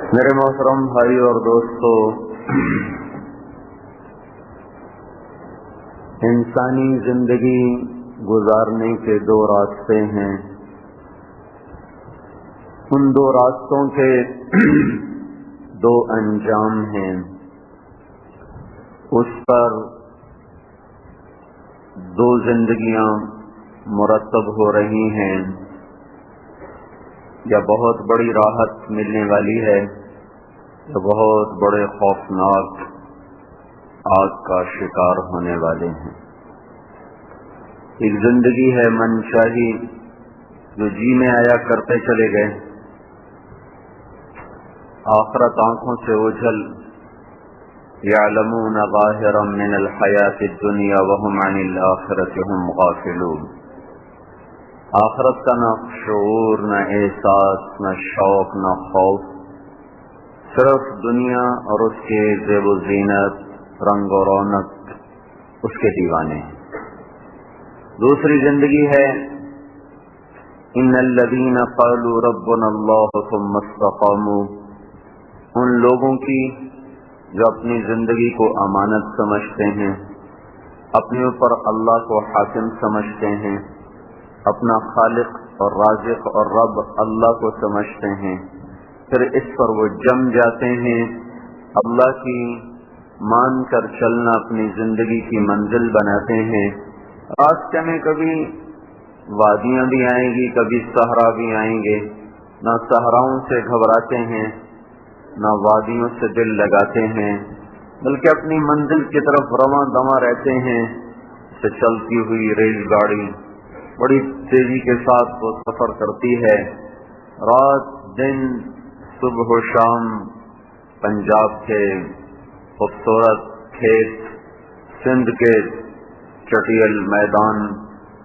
میرے محترم بھائی اور دوستو، انسانی زندگی گزارنے کے دو راستے ہیں۔ ان دو راستوں کے دو انجام ہیں۔ اس پر دو زندگیاں مرتب ہو رہی ہیں، یا بہت بڑی راحت ملنے والی ہے یا بہت بڑے خوفناک آگ کا شکار ہونے والے ہیں۔ ایک زندگی ہے منشاہی، جو جی میں آیا کرتے چلے گئے، آخرت آنکھوں سے اوجھل، یعلمون ظاہرا من الحیات الدنیا وهم عن الآخرۃ هم غافلون۔ آخرت کا نہ شعور، نہ احساس، نہ شوق، نہ خوف، صرف دنیا اور اس کے زیب و زینت، رنگ و رونق، اس کے دیوانے ہیں۔ دوسری زندگی ہے ان الذین قالوا ربنا اللہ ثم استقاموا، ان لوگوں کی جو اپنی زندگی کو امانت سمجھتے ہیں، اپنے اوپر اللہ کو حاکم سمجھتے ہیں، اپنا خالق اور رازق اور رب اللہ کو سمجھتے ہیں، پھر اس پر وہ جم جاتے ہیں، اللہ کی مان کر چلنا اپنی زندگی کی منزل بناتے ہیں۔ راستے میں کبھی وادیاں بھی آئیں گی، کبھی صحرا بھی آئیں گے، نہ صحراؤں سے گھبراتے ہیں نہ وادیوں سے دل لگاتے ہیں، بلکہ اپنی منزل کی طرف رواں دواں رہتے ہیں۔ سے چلتی ہوئی ریل گاڑی بڑی تیزی کے ساتھ وہ سفر کرتی ہے، رات دن، صبح و شام، پنجاب کے خوبصورت کھیت، سندھ کے چٹیل میدان،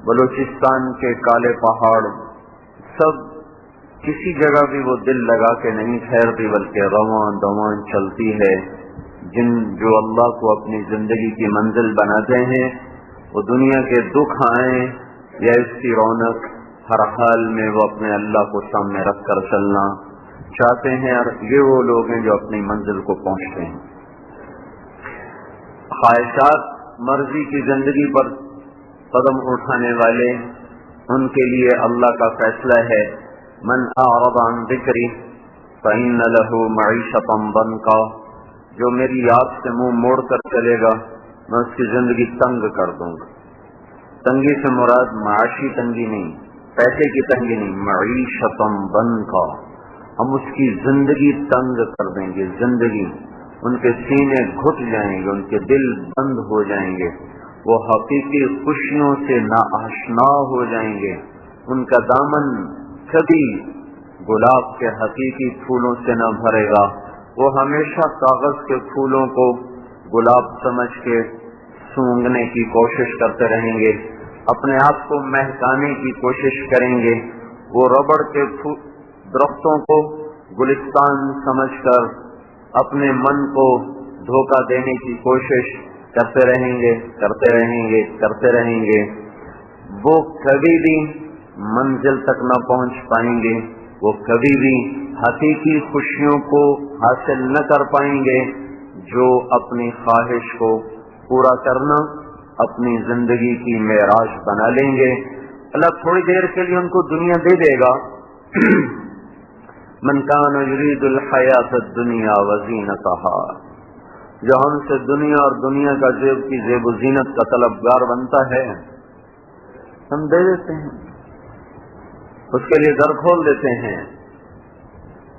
بلوچستان کے کالے پہاڑ، سب کسی جگہ بھی وہ دل لگا کے نہیں ٹھہرتی، بلکہ رواں دواں چلتی ہے۔ جو اللہ کو اپنی زندگی کی منزل بناتے ہیں، وہ دنیا کے دکھ آئیں یا اس کی رونق، ہر حال میں وہ اپنے اللہ کو سامنے رکھ کر چلنا چاہتے ہیں، اور یہ وہ لوگ ہیں جو اپنی منزل کو پہنچتے ہیں۔ خواہشات مرضی کی زندگی پر قدم اٹھانے والے، ان کے لیے اللہ کا فیصلہ ہے، من اعرض عن ذکری فإن له معیشۃ ضنکا، جو میری یاد سے منہ موڑ کر چلے گا میں اس کی زندگی تنگ کر دوں گا۔ تنگی سے مراد معاشی تنگی نہیں، پیسے کی تنگی نہیں، معیشۃ ضنکا، ہم اس کی زندگی تنگ کر دیں گے۔ زندگی، ان کے سینے گھٹ جائیں گے، ان کے دل بند ہو جائیں گے، وہ حقیقی خوشیوں سے ناآشنا ہو جائیں گے، ان کا دامن کبھی گلاب کے حقیقی پھولوں سے نہ بھرے گا، وہ ہمیشہ کاغذ کے پھولوں کو گلاب سمجھ کے سونگھنے کی کوشش کرتے رہیں گے، اپنے آپ کو مہکانے کی کوشش کریں گے، وہ ربڑ کے درختوں کو گلستان سمجھ کر اپنے من کو دھوکہ دینے کی کوشش کرتے رہیں گے، کرتے رہیں گے، کرتے رہیں گے، وہ کبھی بھی منزل تک نہ پہنچ پائیں گے، وہ کبھی بھی حقیقی خوشیوں کو حاصل نہ کر پائیں گے، جو اپنی خواہش کو پورا کرنا اپنی زندگی کی معراج بنا لیں گے۔ اللہ تھوڑی دیر کے لیے ان کو دنیا دے دے گا۔ من کان یرید الحیات الدنیا وزینتها، جو ہم سے دنیا اور دنیا کا زیب و زینت کا طلبگار بنتا ہے، ہم دے دیتے ہیں، اس کے لیے در کھول دیتے ہیں۔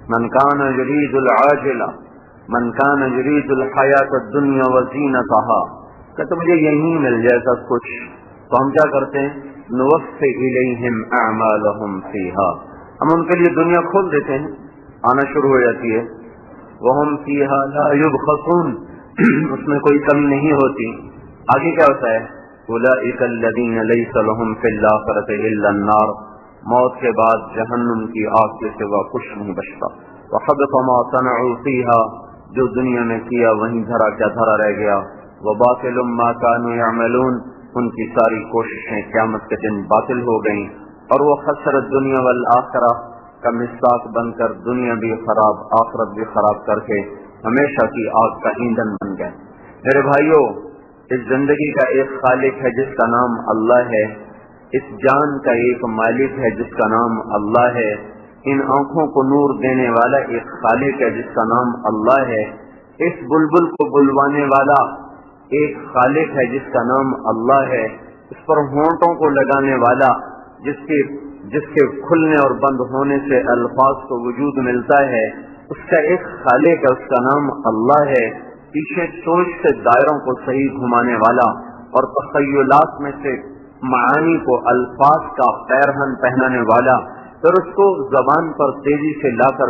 من کان یرید العاجلہ، من کان یرید الحیات الدنیا وزینتها، کہ مجھے یہی مل جائے سب کچھ، تو ہم کیا کرتے ہیں، نوفی الیہم اعمالہم فیہا، ہم ان کے لیے دنیا کھول دیتے ہیں، آنا شروع ہو جاتی ہے، وہم فیہا لا یبخسون، اس میں کوئی کمی نہیں ہوتی۔ آگے کیا ہوتا ہے، اولئک الذین لیس لہم فی الآخرۃ الا النار، موت کے بعد جہنم کی آگ کے سوا کچھ نہیں بچتا۔ وحبط ما صنعوا فیہا، جو دنیا میں کیا وہیں دھرا کیا دھرا رہ گیا۔ وباطل ما كانوا يعملون، ان کی ساری کوششیں قیامت کے دن باطل ہو گئیں، اور وہ خسر الدنیا والآخرہ، کا مصداق بن کر دنیا بھی خراب آخرت بھی خراب کر کے ہمیشہ کی آگ کا ایندھن بن گئے۔ میرے بھائیوں، اس زندگی کا ایک خالق ہے جس کا نام اللہ ہے، اس جان کا ایک مالک ہے جس کا نام اللہ ہے، ان آنکھوں کو نور دینے والا ایک خالق ہے جس کا نام اللہ ہے، اس بلبل کو بلوانے والا ایک خالق ہے جس کا نام اللہ ہے، اس پر ہونٹوں کو لگانے والا جس کے کھلنے اور بند ہونے سے الفاظ کو وجود ملتا ہے، اس کا ایک خالق ہے، اس کا نام اللہ ہے، پیچھے سوچ سے دائروں کو صحیح گھمانے والا اور تخیلات میں سے معانی کو الفاظ کا پیرہن پہنانے والا، پھر اس کو زبان پر تیزی سے لا کر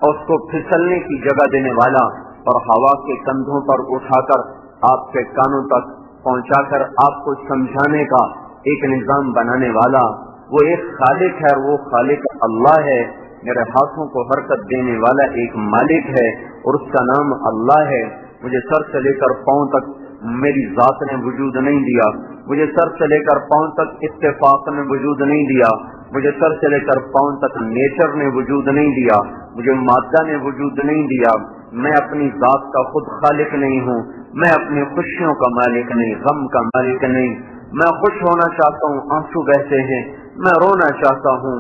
اور اس کو پھسلنے کی جگہ دینے والا اور ہوا کے کندھوں پر اٹھا کر آپ کے کانوں تک پہنچا کر آپ کو سمجھانے کا ایک نظام بنانے والا، وہ ایک خالق ہے اور وہ خالق اللہ ہے۔ میرے ہاتھوں کو حرکت دینے والا ایک مالک ہے اور اس کا نام اللہ ہے۔ مجھے سر سے لے کر پاؤں تک میری ذات نے وجود نہیں دیا، مجھے سر سے لے کر پاؤں تک اتفاق نے وجود نہیں دیا، مجھے سر سے لے کر پاؤں تک نیچر نے وجود نہیں دیا، مجھے مادہ نے وجود نہیں دیا۔ میں اپنی ذات کا خود خالق نہیں ہوں، میں اپنی خوشیوں کا مالک نہیں، غم کا مالک نہیں۔ میں خوش ہونا چاہتا ہوں، آنسو بہتے ہیں، میں رونا چاہتا ہوں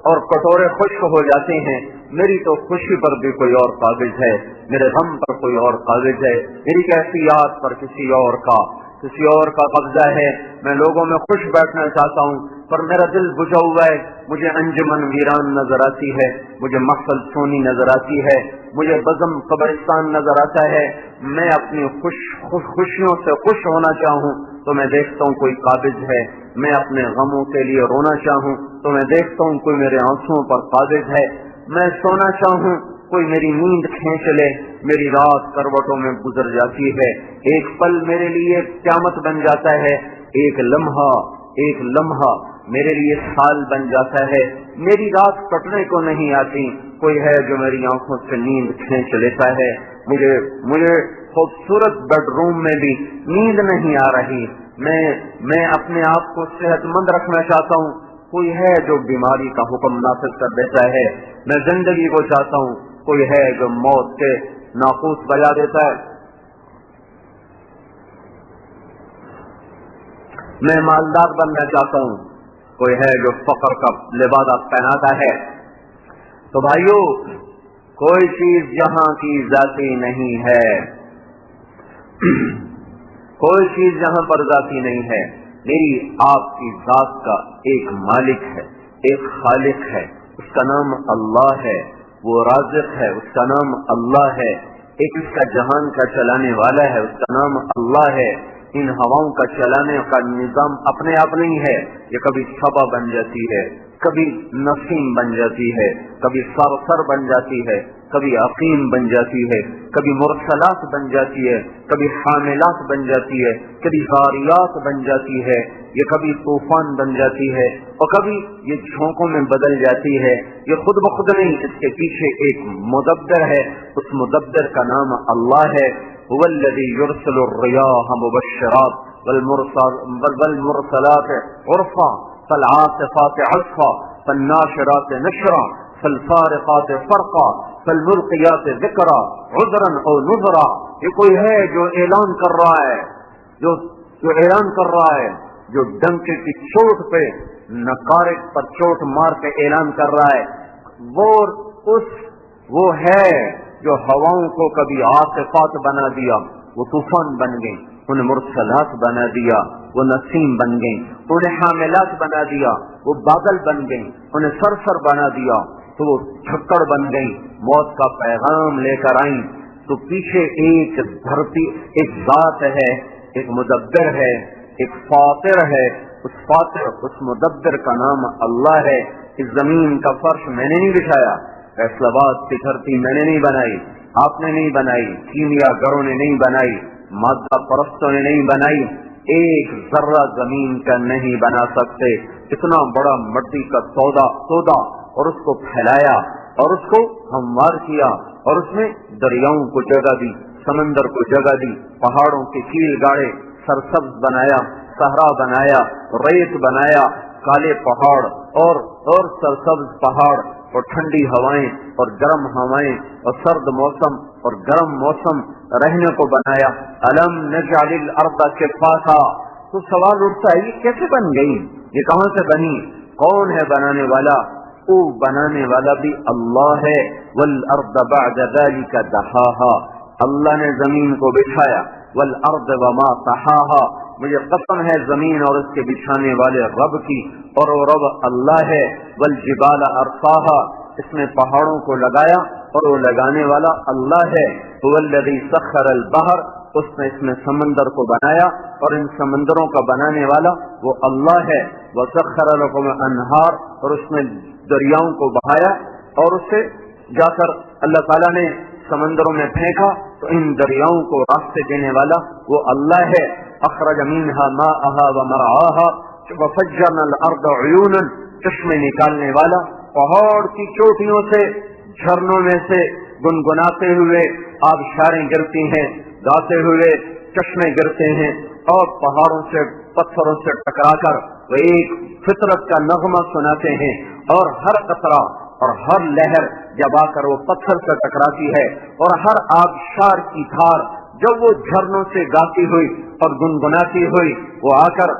اور کٹورے خشک ہو جاتے ہیں۔ میری تو خوشی پر بھی کوئی اور قابض ہے، میرے غم پر کوئی اور قابض ہے، میری کیفیات پر کسی اور کا قبضہ ہے۔ میں لوگوں میں خوش بیٹھنا چاہتا ہوں پر میرا دل بجھا ہوا ہے، مجھے انجمن ویران نظر آتی ہے، مجھے محفل سونی نظر آتی ہے، مجھے بزم قبرستان نظر آتا ہے۔ میں اپنی خوشیوں سے خوش ہونا چاہوں تو میں دیکھتا ہوں کوئی قابض ہے، میں اپنے غموں کے لیے رونا چاہوں تو میں دیکھتا ہوں کوئی میرے آنسوؤں پر قابض ہے، میں سونا چاہوں کوئی میری نیند کھینچ لے، میری رات کروٹوں میں گزر جاتی ہے، ایک پل میرے لیے قیامت بن جاتا ہے، ایک لمحہ میرے لیے سال بن جاتا ہے۔ میری رات کٹنے کو نہیں آتی، کوئی ہے جو میری آنکھوں سے نیند کھینچ لیتا ہے۔ مجھے خوبصورت بیڈ روم میں بھی نیند نہیں آ رہی، میں اپنے آپ کو صحت مند رکھنا چاہتا ہوں، کوئی ہے جو بیماری کا حکم نافذ کر دیتا ہے۔ میں زندگی کو چاہتا ہوں، کوئی ہے جو موت کے ناقوس بجا دیتا ہے۔ میں مالدار بننا چاہتا ہوں، کوئی ہے جو فقر کا لبادہ پہناتا ہے۔ تو بھائیو، کوئی چیز یہاں کی ذاتی نہیں ہے، کوئی چیز یہاں پر ذاتی نہیں ہے۔ میری آپ کی ذات کا ایک مالک ہے، ایک خالق ہے، اس کا نام اللہ ہے، وہ رازق ہے، اس کا نام اللہ ہے، ایک اس کا جہان کا چلانے والا ہے، اس کا نام اللہ ہے۔ ان ہواؤں کا چلانے کا نظام اپنے آپ نہیں ہے، یہ کبھی صبا بن جاتی ہے، کبھی نسیم بن جاتی ہے، کبھی صرصر بن جاتی ہے، کبھی عقیم بن جاتی ہے، کبھی مرسلات بن جاتی ہے، کبھی حاملات بن جاتی ہے، کبھی غاریات بن جاتی ہے، یہ کبھی طوفان بن جاتی ہے اور کبھی یہ جھونکوں میں بدل جاتی ہے۔ یہ خود بخود نہیں، اس کے پیچھے ایک مدبر ہے، اس مدبر کا نام اللہ ہے۔ هو الذي يرسل الرياح مبشرات والمرسلات عرفا فالعاصفات عصفا فالناشرات نشرا فالفارقات فرقا فالملقيات ذکرا عذرا او نذرا۔ یہ کوئی ہے جو اعلان کر رہا ہے، جو اعلان کر رہا ہے، جو ڈنکے کی چوٹ پہ نقارے پر چوٹ مار کے اعلان کر رہا ہے۔ وہ ہے جو ہواؤں کو کبھی عاصفات بنا دیا، وہ طوفان بن گئی، انہیں مرسلات بنا دیا، وہ نسیم بن گئی، انہیں حاملات بنا دیا، وہ بادل بن گئی، انہیں سرسر بنا دیا تو وہ چھکڑ بن گئی، موت کا پیغام لے کر آئیں۔ تو پیچھے ایک دھرتی، ایک ذات ہے، ایک مدبر ہے، ایک فاطر ہے، اس مدبر کا نام اللہ ہے۔ اس زمین کا فرش میں نے نہیں بچھایا، فیصلہ آباد کی دھرتی میں نے نہیں بنائی، آپ نے نہیں بنائی، کیمیا گروں نے نہیں بنائی، مادہ پرستوں نے نہیں بنائی، ایک ذرہ زمین کا نہیں بنا سکتے۔ اتنا بڑا مٹی کا سودا اور اس کو پھیلایا اور اس کو ہموار کیا اور اس میں دریاؤں کو جگہ دی، سمندر کو جگہ دی، پہاڑوں کے کیل گاڑے، سرسبز بنایا، صحرا بنایا، ریت بنایا، کالے پہاڑ اور سرسبز پہاڑ اور ٹھنڈی ہوائیں اور گرم ہوائیں اور سرد موسم اور گرم موسم رہنے کو بنایا. الم نجعل الارض کفاتا. تو سوال اٹھتا ہے یہ کیسے بن گئی، یہ کہاں سے بنی، کون ہے بنانے والا؟ وہ بنانے والا بھی اللہ ہے. والارض بعد ذلك دحاها. اللہ نے زمین کو بچھایا. والارض وما طحاها. مجھے قسم ہے زمین اور اس کے بچھانے والے رب کی، اور وہ رب اللہ ہے. والجبال ارساها. اس میں پہاڑوں کو لگایا اور وہ لگانے والا اللہ ہے. هو الذي سخر البحر. اس نے اس میں سمندر کو بنایا اور ان سمندروں کا بنانے والا وہ اللہ ہے. وسخر لكم انہار. اور اس نے دریاؤں کو بہایا اور اسے جا کر اللہ تعالیٰ نے سمندروں میں پھینکا تو ان دریاؤں کو راستے دینے والا وہ اللہ ہے. اخرج منها ماءها ومرعاها وفجرنا الارض عيونا. چشمے نکالنے والا، پہاڑ کی چوٹیوں سے جھرنوں میں سے گنگناتے ہوئے آبشاریں گرتی ہیں، گاتے ہوئے چشمے گرتے ہیں، اور پہاڑوں سے پتھروں سے ٹکرا کر وہ ایک فطرت کا نغمہ سناتے ہیں. اور ہر قطرہ اور ہر لہر جب آ کر وہ پتھر سے ٹکراتی ہے اور ہر آبشار کی دھار جب وہ جھرنوں سے گاتی ہوئی اور گنگناتی ہوئی وہ آ کر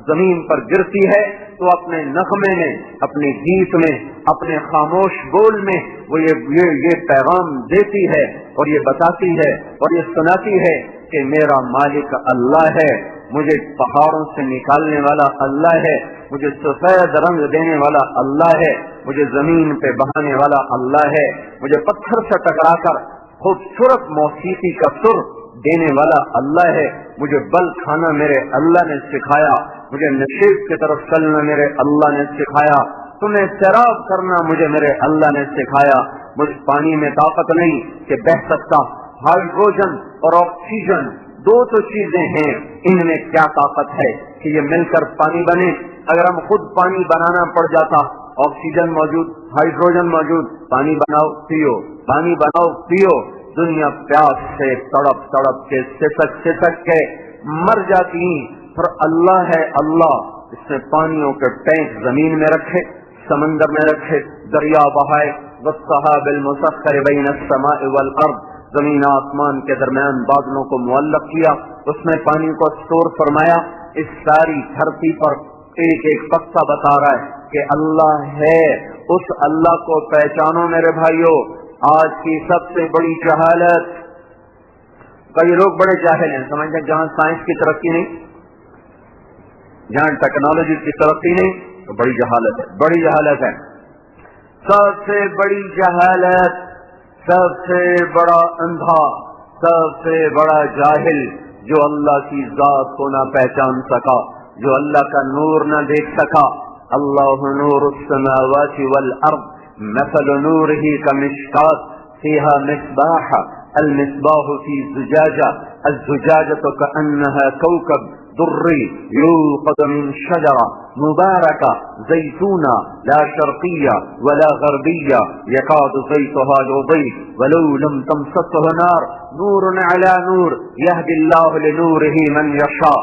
زمین پر گرتی ہے تو اپنے نغمے میں، اپنے گیت میں، اپنے خاموش بول میں وہ یہ پیغام دیتی ہے اور یہ بتاتی ہے اور یہ سناتی ہے کہ میرا مالک اللہ ہے، مجھے پہاڑوں سے نکالنے والا اللہ ہے، مجھے سفید رنگ دینے والا اللہ ہے، مجھے زمین پہ بہانے والا اللہ ہے، مجھے پتھر سے ٹکرا کر خوبصورت موسیقی کا سر دینے والا اللہ ہے، مجھے بل کھانا میرے اللہ نے سکھایا، مجھے نشیب کی طرف چلنا میرے اللہ نے سکھایا، تمہیں سیراب کرنا مجھے میرے اللہ نے سکھایا. مجھے پانی میں طاقت نہیں کہ بہہ سکتا. ہائیڈروجن اور آکسیجن دو تو چیزیں ہیں، ان میں کیا طاقت ہے کہ یہ مل کر پانی بنے؟ اگر ہم خود پانی بنانا پڑ جاتا، آکسیجن موجود، ہائیڈروجن موجود، پانی بناؤ پیو، پانی بناؤ پیو. دنیا پیاس سے تڑپ تڑپ کے سسک کے مر جاتی. پر اللہ ہے اللہ، اس نے پانیوں کے ٹینک زمین میں رکھے، سمندر میں رکھے، دریا بہائے. والسحاب المسخر بین السماء والارض. زمین آسمان کے درمیان بادلوں کو معلق کیا، اس میں پانی کو اسٹور فرمایا. اس ساری دھرتی پر ایک ایک پتا بتا رہا ہے کہ اللہ ہے. اس اللہ کو پہچانو میرے بھائیو. آج کی سب سے بڑی جہالت، کئی لوگ بڑے جاہل ہیں، سمجھتے ہیں جہاں سائنس کی ترقی نہیں، جہاں ٹیکنالوجی کی ترقی نہیں تو بڑی جہالت ہے. بڑی جہالت ہے، سب سے بڑی جہالت، سب سے بڑا اندھا، سب سے بڑا جاہل جو اللہ کی ذات کو نہ پہچان سکا، جو اللہ کا نور نہ دیکھ سکا. اللہ نور السماوات والارض مثل نوره كمشكاة فيها مصباح المصباح في زجاجة الزجاجة كأنها كوكب دري يوقد من شجرة مباركة زيتونة لا شرقية ولا غربية يكاد زيتها يضيء ولو لم تمسسه نار نور على نور يهدي الله لنوره من يشاء.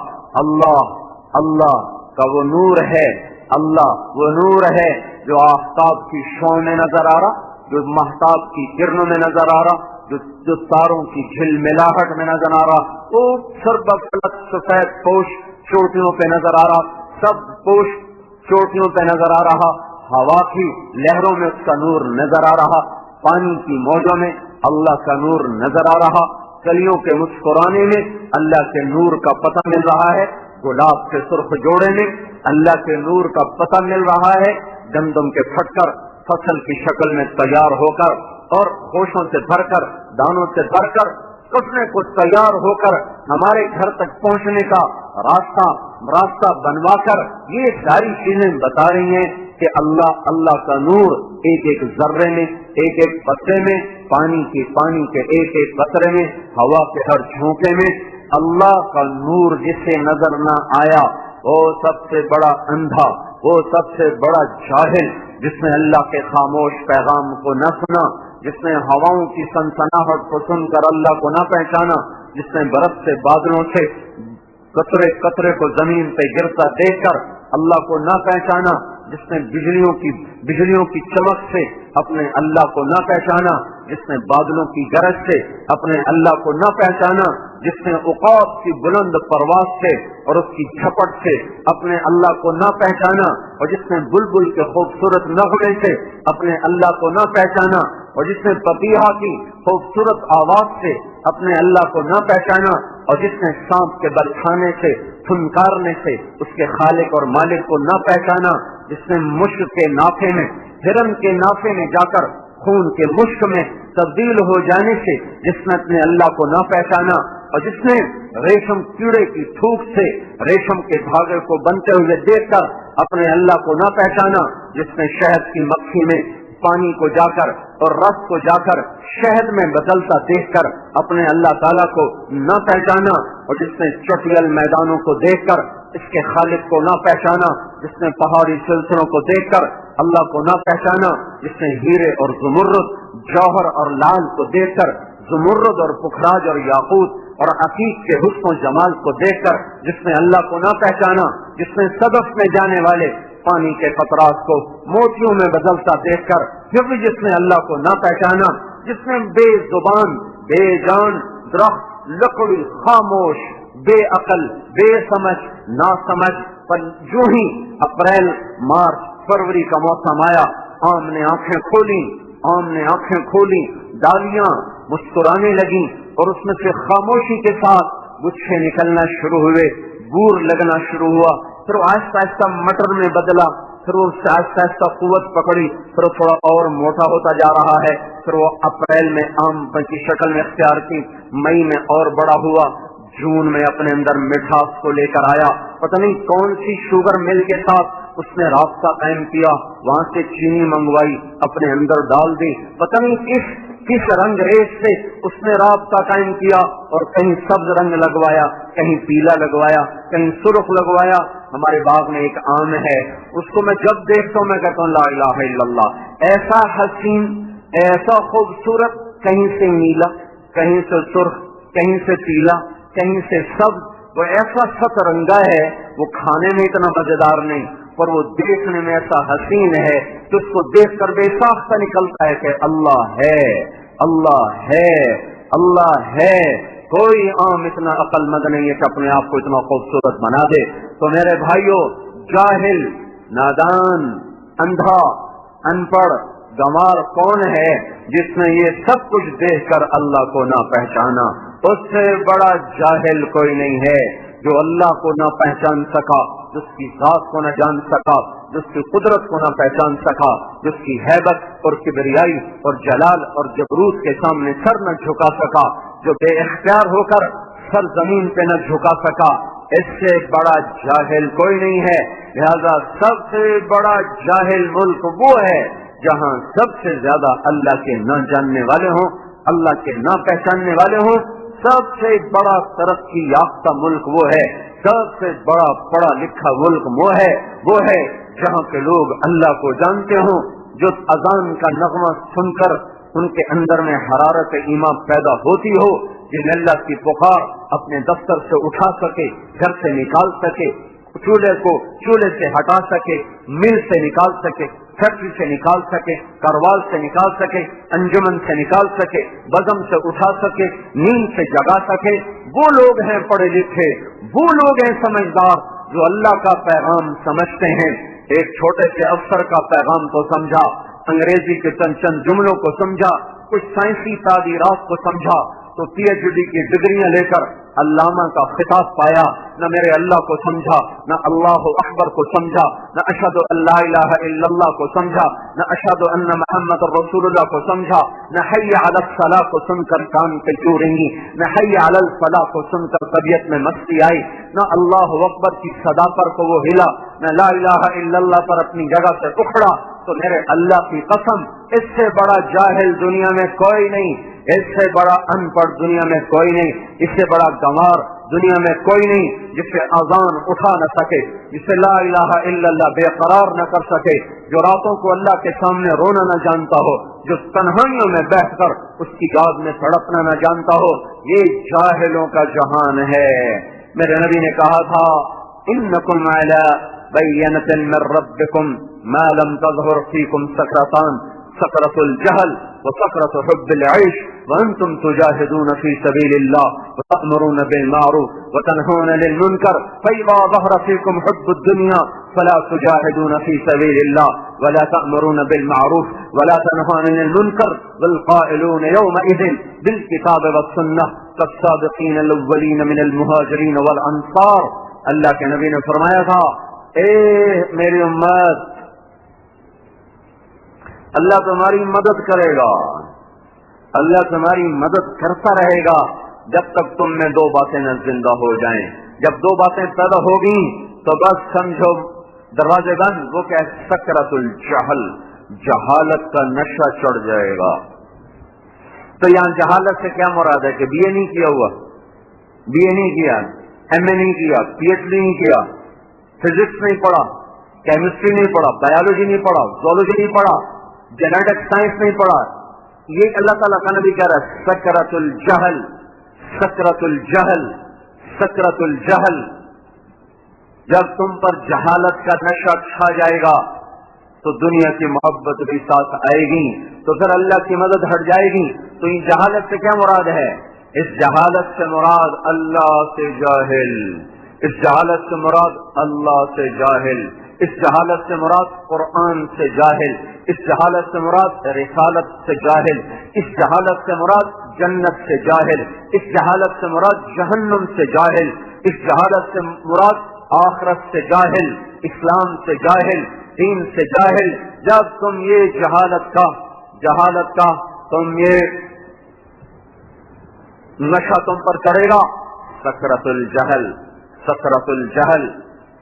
اللہ کا وہ نور ہے، اللہ وہ نور ہے جو آفتاب کی شعاؤں میں نظر آ رہا، جو مہتاب کی کرنوں میں نظر آ رہا، جو تاروں کی جھلملاہٹ میں نظر آ رہا، وہ سرب فلک سفید پوش چوٹیوں پہ نظر آ رہا، سب پوش چوٹیوں پہ نظر آ رہا، ہوا کی لہروں میں اس کا نور نظر آ رہا، پانی کی موجوں میں اللہ کا نور نظر آ رہا، کلیوں کے مسکرانے میں اللہ کے نور کا پتہ مل رہا ہے، گلاب کے سرخ جوڑے میں اللہ کے نور کا پتہ مل رہا ہے، گندم کے پھٹ کر فصل کی شکل میں تیار ہو کر اور خوشوں سے بھر کر دانوں سے بھر کر کٹنے کو تیار ہو کر ہمارے گھر تک پہنچنے کا راستہ بنوا کر یہ ساری چیزیں بتا رہی ہیں کہ اللہ کا نور ایک ایک ذرے میں، ایک ایک پتے میں، پانی کے ایک ایک قطرے میں، ہوا کے ہر جھونکے میں. اللہ کا نور جسے نظر نہ آیا وہ سب سے بڑا اندھا، وہ سب سے بڑا جاہل، جس نے اللہ کے خاموش پیغام کو نہ سنا، جس نے ہواؤں کی سنسناہٹ کو سن کر اللہ کو نہ پہچانا، جس نے برف سے بادلوں سے قطرے قطرے کو زمین پہ گرتا دیکھ کر اللہ کو نہ پہچانا، جس نے بجلیوں کی چمک سے اپنے اللہ کو نہ پہچانا، جس نے بادلوں کی گرج سے اپنے اللہ کو نہ پہچانا، جس نے عقاب کی بلند پرواز سے اور اس کی جھپٹ سے اپنے اللہ کو نہ پہچانا، اور جس نے بلبل کے خوبصورت نغمے سے اپنے اللہ کو نہ پہچانا، اور جس نے پپیہا کی خوبصورت آواز سے اپنے اللہ کو نہ پہچانا، اور جس نے سانپ کے بلکھانے سے پھنکارنے سے اس کے خالق اور مالک کو نہ پہچانا، جس نے مشک کے نافے میں ہرن کے نافے میں جا کر خون کے مشک میں تبدیل ہو جانے سے جس نے اپنے اللہ کو نہ پہچانا، اور جس نے ریشم کیڑے کی تھوک سے ریشم کے دھاگے کو بنتے ہوئے دیکھ کر اپنے اللہ کو نہ پہچانا، جس نے شہد کی مکھی میں پانی کو جا کر اور رس کو جا کر شہد میں بدلتا دیکھ کر اپنے اللہ تعالیٰ کو نہ پہچانا، اور جس نے چٹیل میدانوں کو دیکھ کر اس کے خالق کو نہ پہچانا، جس نے پہاڑی سلسلوں کو دیکھ کر اللہ کو نہ پہچانا، جس نے ہیرے اور زمرد، جوہر اور لال کو دیکھ کر زمرد اور پکھراج اور یاقوت اور عقیق کے حسن و جمال کو دیکھ کر جس نے اللہ کو نہ پہچانا، جس نے صدف میں جانے والے پانی کے قطرات کو موتیوں میں بدلتا دیکھ کر پھر بھی جس نے اللہ کو نہ پہچانا، جس نے بے زبان، بے جان، درخت، لکڑی، خاموش، بے عقل، بے سمجھ، نا سمجھ پر جو ہی اپریل، مارچ، فروری کا موسم آیا، آم نے آنکھیں کھولی، ڈالیاں مسکرانے لگیں اور اس میں سے خاموشی کے ساتھ گچھے نکلنا شروع ہوئے، بور لگنا شروع ہوا، پھر آہستہ آہستہ مٹر میں بدلا، پھر وہ آہستہ آہستہ قوت پکڑی، پھر وہ تھوڑا اور موٹا ہوتا جا رہا ہے، پھر وہ اپریل میں آم کی شکل میں اختیار کی، مئی میں اور بڑا ہوا، جون میں اپنے اندر مٹھاس کو لے کر آیا، پتہ نہیں کون سی شوگر مل کے ساتھ اس نے رابطہ قائم کیا، وہاں سے چینی منگوائی، اپنے اندر ڈال دی، پتہ نہیں کس رنگ ریز سے اس نے رابطہ قائم کیا، اور کہیں سبز رنگ لگوایا، کہیں پیلا لگوایا، کہیں سرخ لگوایا۔ ہمارے باغ میں ایک آم ہے، اس کو میں جب دیکھتا ہوں میں کہتا ہوں لا الہ الا اللہ، ایسا حسین، ایسا خوبصورت، کہیں سے نیلا، کہیں سے سرخ، کہیں سے پیلا، کہیں سے سبز، وہ ایسا ست رنگا ہے، وہ کھانے میں اتنا مزیدار نہیں پر وہ دیکھنے میں ایسا حسین ہے کہ اس کو دیکھ کر بے ساختہ نکلتا ہے کہ اللہ ہے، اللہ ہے، اللہ ہے۔ کوئی عام اتنا عقل مند نہیں ہے کہ اپنے آپ کو اتنا خوبصورت بنا دے۔ تو میرے بھائیوں، جاہل، نادان، اندھا، ان پڑھ، گنوار کون ہے جس نے یہ سب کچھ دیکھ کر اللہ کو نہ پہچانا؟ اس سے بڑا جاہل کوئی نہیں ہے جو اللہ کو نہ پہچان سکا، جس کی ذات کو نہ جان سکا، جس کی قدرت کو نہ پہچان سکا، جس کی ہیبت اور کبریائی اور جلال اور جبروت کے سامنے سر نہ جھکا سکا، جو بے اختیار ہو کر سر زمین پہ نہ جھکا سکا، اس سے بڑا جاہل کوئی نہیں ہے۔ لہذا سب سے بڑا جاہل ملک وہ ہے جہاں سب سے زیادہ اللہ کے نہ جاننے والے ہوں، اللہ کے نہ پہچاننے والے ہوں۔ سب سے بڑا ترقی یافتہ ملک وہ ہے، سب سے بڑا پڑھا لکھا ملک وہ ہے جہاں کے لوگ اللہ کو جانتے ہوں، جو اذان کا نغمہ سن کر ان کے اندر میں حرارت ایمان پیدا ہوتی ہو، جن اللہ کی پکار اپنے دفتر سے اٹھا سکے، گھر سے نکال سکے، چولہے سے ہٹا سکے، مل سے نکال سکے، فیکٹری سے نکال سکے، کاروبار سے نکال سکے، انجمن سے نکال سکے، بزم سے اٹھا سکے، نیند سے جگا سکے، وہ لوگ ہیں پڑھے لکھے، وہ لوگ ہیں سمجھدار جو اللہ کا پیغام سمجھتے ہیں۔ ایک چھوٹے سے افسر کا پیغام تو سمجھا، انگریزی کے چند جملوں کو سمجھا، کچھ سائنسی تعبیرات کو سمجھا، تو پی ایچ ڈی کی ڈگریاں لے کر علامہ کا خطاب پایا، نہ میرے اللہ کو سمجھا، نہ اللہ اکبر کو سمجھا، نہ اشہد ان لا الہ الا اللہ کو سمجھا، نہ اشہد ان محمد رسول اللہ کو سمجھا، نہ حی علی الصلاۃ کو سن کر کان پہ چوریں گی، نہ حی علی الفلاح کو سن کر طبیعت میں مستی آئی، نہ اللہ اکبر کی صدا پر کو وہ ہلا، نہ لا الہ الا اللہ پر اپنی جگہ سے اکھڑا۔ تو میرے اللہ کی قسم، اس سے بڑا جاہل دنیا میں کوئی نہیں، اس سے بڑا ان پڑھ دنیا میں کوئی نہیں، اس سے بڑا گنوار دنیا میں کوئی نہیں، جس سے اذان اٹھا نہ سکے، جس سے لا الہ الا اللہ بے قرار نہ کر سکے، جو راتوں کو اللہ کے سامنے رونا نہ جانتا ہو، جو تنہائیوں میں بیٹھ کر اس کی یاد میں تڑپنا نہ جانتا ہو۔ یہ جاہلوں کا جہان ہے۔ میرے نبی نے کہا تھا، انکم علی بينة من ربكم ما لم تظهر فيكم سكرتان سكرة الجهل وسكرة حب العيش وأنتم تجاهدون في سبيل الله وتأمرون بالمعروف وتنهون للمنكر فإذا ظهر فيكم حب الدنيا فلا تجاهدون في سبيل الله ولا تأمرون بالمعروف ولا تنهون للمنكر والقائلون يومئذ بالكتاب والسنة كالسابقين الأولين من المهاجرين والأنصار. اللہ کے نبی نے فرمایا تھا اے میری امت، اللہ تمہاری مدد کرے گا، اللہ تمہاری مدد کرتا رہے گا جب تک تم میں دو باتیں نہ زندہ ہو جائیں. جب دو باتیں پیدا ہوگی تو بس سمجھو دروازے بند. وہ کہ سکرت الجہل، جہالت کا نشہ چڑھ جائے گا. تو یہاں جہالت سے کیا مراد ہے کہ بی اے نہیں کیا ہوا، بی اے نہیں کیا، ایم اے نہیں کیا، پی ایچ ڈی نہیں کیا، فزکس نہیں پڑھا، کیمسٹری نہیں پڑھا، بایولوجی نہیں پڑھا، زولوجی نہیں پڑھا، جینیٹک سائنس نہیں پڑھا. یہ اللہ تعالیٰ کا نبی کہہ رہا ہے سکرت الجہل، سکرت الجہل، سکرت الجہل. جب تم پر جہالت کا نشہ چھا جائے گا تو دنیا کی محبت بھی ساتھ آئے گی، تو پھر اللہ کی مدد ہٹ جائے گی. تو یہ جہالت سے کیا مراد ہے؟ اس جہالت سے مراد اللہ سے جاہل، اس جہالت سے مراد اللہ سے جاہل، اس جہالت سے مراد قرآن سے جاہل، اس جہالت سے مراد رسالت سے جاہل، اس جہالت سے مراد جنت سے جاہل، اس جہالت سے مراد جہنم سے جاہل، اس جہالت سے مراد آخرت سے جاہل، اسلام سے جاہل، دین سے جاہل. جب تم یہ جہالت کا تم یہ نشہ تم پر چڑھے گا، سکرت الجہل، سکرت الجہل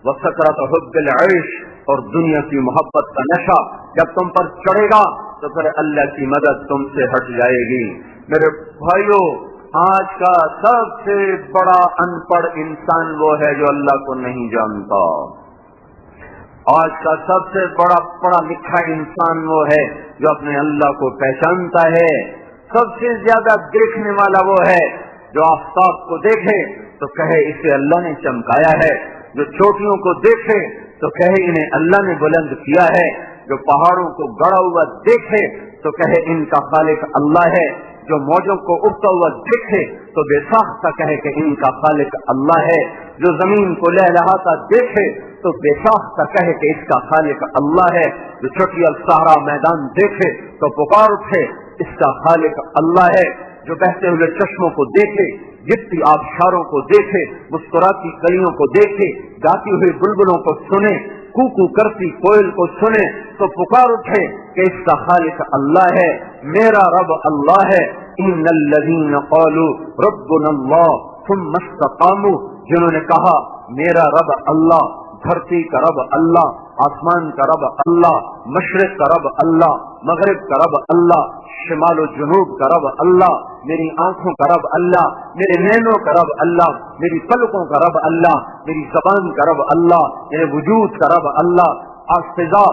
و سکرت حب العیش، اور دنیا کی محبت کا نشہ جب تم پر چڑھے گا تو پھر اللہ کی مدد تم سے ہٹ جائے گی. میرے بھائیو، آج کا سب سے بڑا ان پڑھ انسان وہ ہے جو اللہ کو نہیں جانتا. آج کا سب سے بڑا پڑھا لکھا انسان وہ ہے جو اپنے اللہ کو پہچانتا ہے. سب سے زیادہ دیکھنے والا وہ ہے جو آفتاب کو دیکھے تو کہے اسے اللہ نے چمکایا ہے، جو چوٹیوں کو دیکھے تو کہے انہیں اللہ نے بلند کیا ہے، جو پہاڑوں کو گڑا ہوا دیکھے تو کہے ان کا خالق اللہ ہے، جو موجوں کو اڑتا ہوا دیکھے تو بے ساختہ کہے کہ ان کا خالق اللہ ہے، جو زمین کو لہلہاتا دیکھے تو بے ساختہ کہے کہ اس کا خالق اللہ ہے، جو چھٹی الصحرا میدان دیکھے تو پکار اٹھے اس کا خالق اللہ ہے، جو بہتے ہوئے چشموں کو دیکھے، گرتی آبشاروں کو دیکھے، مسکراتی کلیوں کو دیکھے، گاتی ہوئی بلبلوں کو سنے، کوکو کرتی کوئل کو سنے تو پکار اٹھے کہ اس کا خالق اللہ ہے، میرا رب اللہ ہے. ان الذین قالوا ربنا اللہ ثم استقاموا، جنہوں نے کہا میرا رب اللہ، دھرتی کا رب اللہ، آسمان کا رب اللہ، مشرق کا رب اللہ، مغرب کا رب اللہ، شمال و جنوب کا رب اللہ، میری آنکھوں کا رب اللہ، میرے نینوں کا رب اللہ، میری پلکوں کا رب اللہ، میری زبان کا رب اللہ، میرے وجود کا رب اللہ، فضا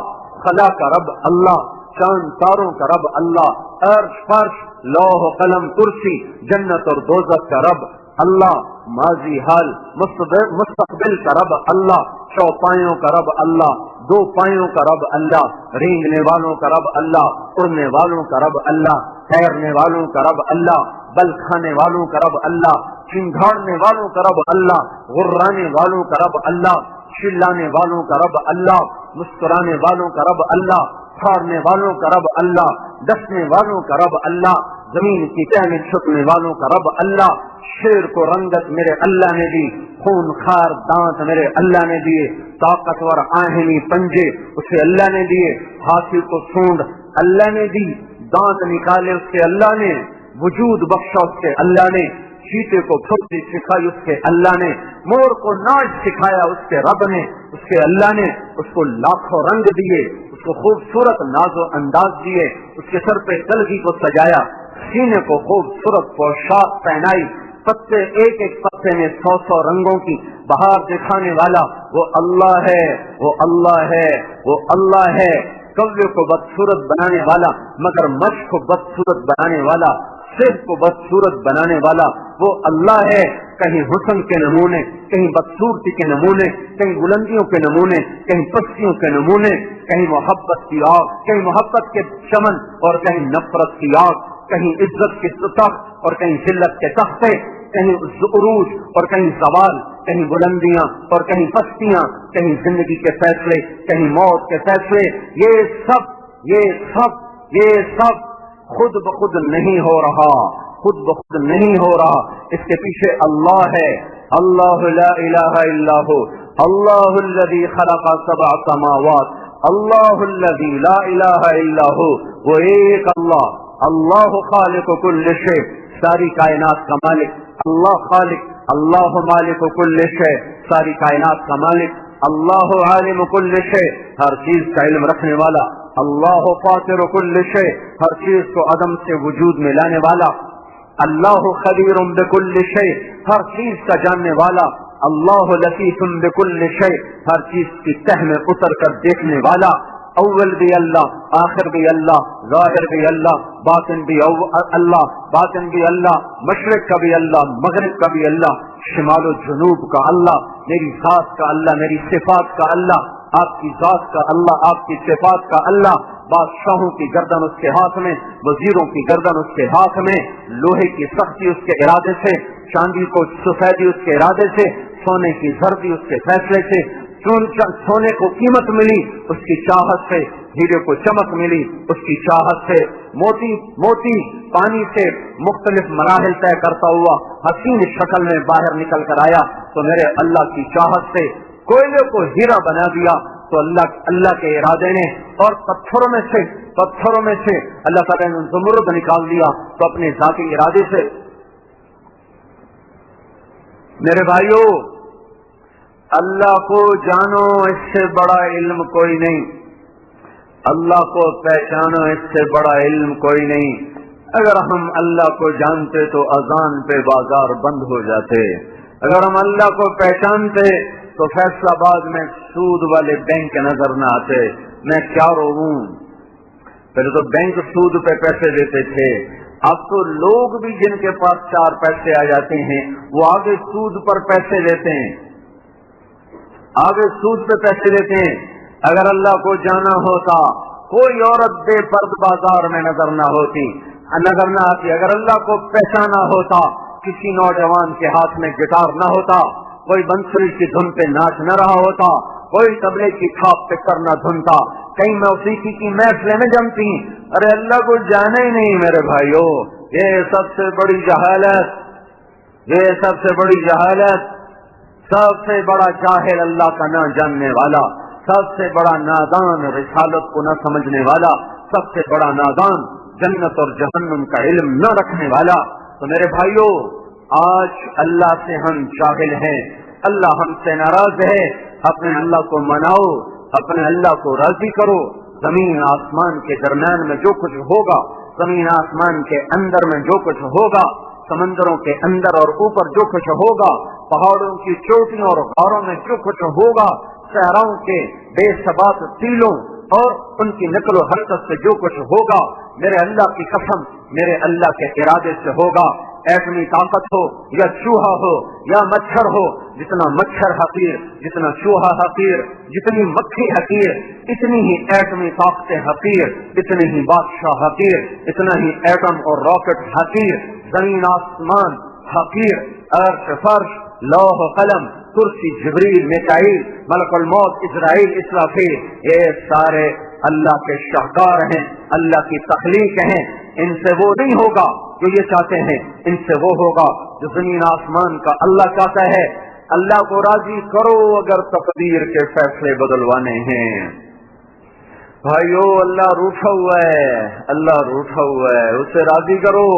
خلا کا رب اللہ، چاند تاروں کا رب اللہ، عرش فرش لوح قلم کرسی جنت اور دوزخ کا رب اللہ، ماضی حال مستقبل کا رب اللہ، چوپایوں کا رب اللہ، دو پایوں کا رب اللہ، رینگنے والوں کا رب اللہ، اڑنے والوں کا رب اللہ، تیرنے والوں کا رب اللہ، بل کھانے والوں کا رب اللہ، چنگھاڑنے والوں کا رب اللہ، غرانے والوں کا رب اللہ، چلانے والوں کا رب اللہ، مسکرانے والوں کا رب اللہ، پھاڑنے والوں کا رب اللہ، ڈسنے والوں کا رب اللہ، زمین کی تہ میں چھپنے والوں کا رب اللہ. شیر کو رنگت میرے اللہ نے دی، خون خار دانت میرے اللہ نے دیے، طاقتور آہنی پنجے اسے اللہ نے دیے، ہاتھی کو سونڈ اللہ نے دی، دانت نکالے اس کے اللہ نے، وجود بخشا اس کے اللہ نے، چیتے کو پھرتی سکھائی اس کے اللہ نے، مور کو ناچ سکھایا اس کے رب نے، اس کے اللہ نے اس کو لاکھوں رنگ دیے، اس کو خوبصورت ناز و انداز دیے، اس کے سر پہ کلگی کو سجایا، سینے کو خوبصورت پوشاک پہنائی، پتے ایک ایک پتے میں 100 رنگوں کی بہار دکھانے والا وہ اللہ ہے، وہ اللہ ہے، وہ اللہ ہے. کوے کو بدصورت بنانے والا، مگر مچھ کو بدصورت بنانے والا، صرف کو بدصورت بنانے والا وہ اللہ ہے. کہیں حسن کے نمونے، کہیں بدصورتی کے نمونے، کہیں بلندیوں کے نمونے، کہیں پستیوں کے نمونے، کہیں محبت کی آگ، کہیں محبت کے چمن اور کہیں نفرت کی آگ، کہیں عزت کے تخت اور کہیں ذلت کے تختے، کہیں عروج اور کہیں زوال، کہیں بلندیاں اور کہیں پستیاں، کہیں زندگی کے فیصلے، کہیں موت کے فیصلے. یہ سب خود بخود نہیں ہو رہا، خود بخود نہیں ہو رہا. اس کے پیچھے اللہ ہے. اللہ لا الہ الا ہو، اللہ الذی خلق سبع سماوات، اللہ الذی لا الہ الا ہو. وہ ایک اللہ، اللہ خالق کل شیء، ساری کائنات کا مالک. اللہ خالق، اللہ مالک کل شیء، ساری کائنات کا مالک. اللہ عالم کل شیء، ہر چیز کا علم رکھنے والا. اللہ فاطر کل شیء، ہر چیز کو عدم سے وجود میں لانے والا. اللہ خبیر بکل شیء، ہر چیز کا جاننے والا. اللہ لطیف بکل شیء، ہر چیز کی تہ میں اتر کر دیکھنے والا. اول بھی اللہ، آخر بھی اللہ، ظاہر بھی اللہ، باطن بھی اللہ، باطن بھی اللہ، مشرق کا بھی اللہ، مغرب کا بھی اللہ، شمال و جنوب کا اللہ، میری ذات کا اللہ، میری صفات کا اللہ، آپ کی ذات کا اللہ، آپ کی صفات کا اللہ. بادشاہوں کی گردن اس کے ہاتھ میں، وزیروں کی گردن اس کے ہاتھ میں. لوہے کی سختی اس کے ارادے سے، چاندی کو سفیدی اس کے ارادے سے، سونے کی زردی اس کے فیصلے سے. سونے کو قیمت ملی اس کی چاہت سے، ہیرے کو چمک ملی اس کی چاہت سے. موتی پانی سے مختلف مراحل طے کرتا ہوا حسین شکل میں باہر نکل کر آیا تو میرے اللہ کی چاہت سے. کوئلے کو ہیرا بنا دیا تو اللہ کے ارادے نے. اور پتھروں میں سے اللہ تعالیٰ نے زمرد نکال دیا تو اپنے ذاتی ارادے سے. میرے بھائیو، اللہ کو جانو، اس سے بڑا علم کوئی نہیں. اللہ کو پہچانو، اس سے بڑا علم کوئی نہیں. اگر ہم اللہ کو جانتے تو اذان پہ بازار بند ہو جاتے. اگر ہم اللہ کو پہچانتے تو فیصلہ آباد میں سود والے بینک نظر نہ آتے. میں کیا روؤں، پہلے تو بینک سود پہ پیسے دیتے تھے، اب تو لوگ بھی جن کے پاس 4 پیسے آ جاتے ہیں وہ آگے سود پر پیسے دیتے ہیں، آگے سود پہ پیسے دیتے ہیں. اگر اللہ کو جانا ہوتا کوئی عورت بے پرد بازار میں نظر نہ آتی. اگر اللہ کو پہچانا ہوتا کسی نوجوان کے ہاتھ میں گٹار نہ ہوتا، کوئی بنسری کی دھن پہ ناچ نہ رہا ہوتا، کوئی طبلے کی تھاپ پہ کر نہ دھنتا، کہیں موسیقی کی محفلیں میں جمتی. ارے اللہ کو جانا ہی نہیں میرے بھائیو. یہ سب سے بڑی جہالت، یہ سب سے بڑی جہالت. سب سے بڑا جاہل اللہ کا نہ جاننے والا، سب سے بڑا نادان رسالت کو نہ سمجھنے والا، سب سے بڑا نادان جنت اور جہنم کا علم نہ رکھنے والا. تو میرے بھائیو، آج اللہ سے ہم جاہل ہیں، اللہ ہم سے ناراض ہے. اپنے اللہ کو مناؤ، اپنے اللہ کو راضی کرو. زمین آسمان کے درمیان میں جو کچھ ہوگا، زمین آسمان کے اندر میں جو کچھ ہوگا، سمندروں کے اندر اور اوپر جو کچھ ہوگا، پہاڑوں کی چوٹیوں اور غاروں میں جو کچھ ہوگا، صحراؤں کے بے ثبات ٹیلوں اور ان کی نقل و حرکت سے جو کچھ ہوگا، میرے اللہ کی قسم میرے اللہ کے ارادے سے ہوگا. ایٹمی طاقت ہو یا چوہا ہو یا مچھر ہو، جتنا مچھر حقیر، جتنا چوہا حقیر، جتنی مکھی حقیر، اتنی ہی ایٹمی طاقتیں حقیر، اتنے ہی بادشاہ حقیر، اتنا ہی ایٹم اور راکٹ حقیر، زمین آسمان حقیر، عرش فرش، لوح قلم، کرسی، جبریل، میکائیل، ملک الموت، اسرائیل، اسرافیل، یہ سارے اللہ کے شاہکار ہیں، اللہ کی تخلیق ہیں. ان سے وہ نہیں ہوگا جو یہ چاہتے ہیں، ان سے وہ ہوگا جو زمین آسمان کا اللہ چاہتا ہے. اللہ کو راضی کرو اگر تقدیر کے فیصلے بدلوانے ہیں. بھائیو، اللہ روٹھا ہوا ہے، اللہ روٹھا ہوا ہے، اسے راضی کرو،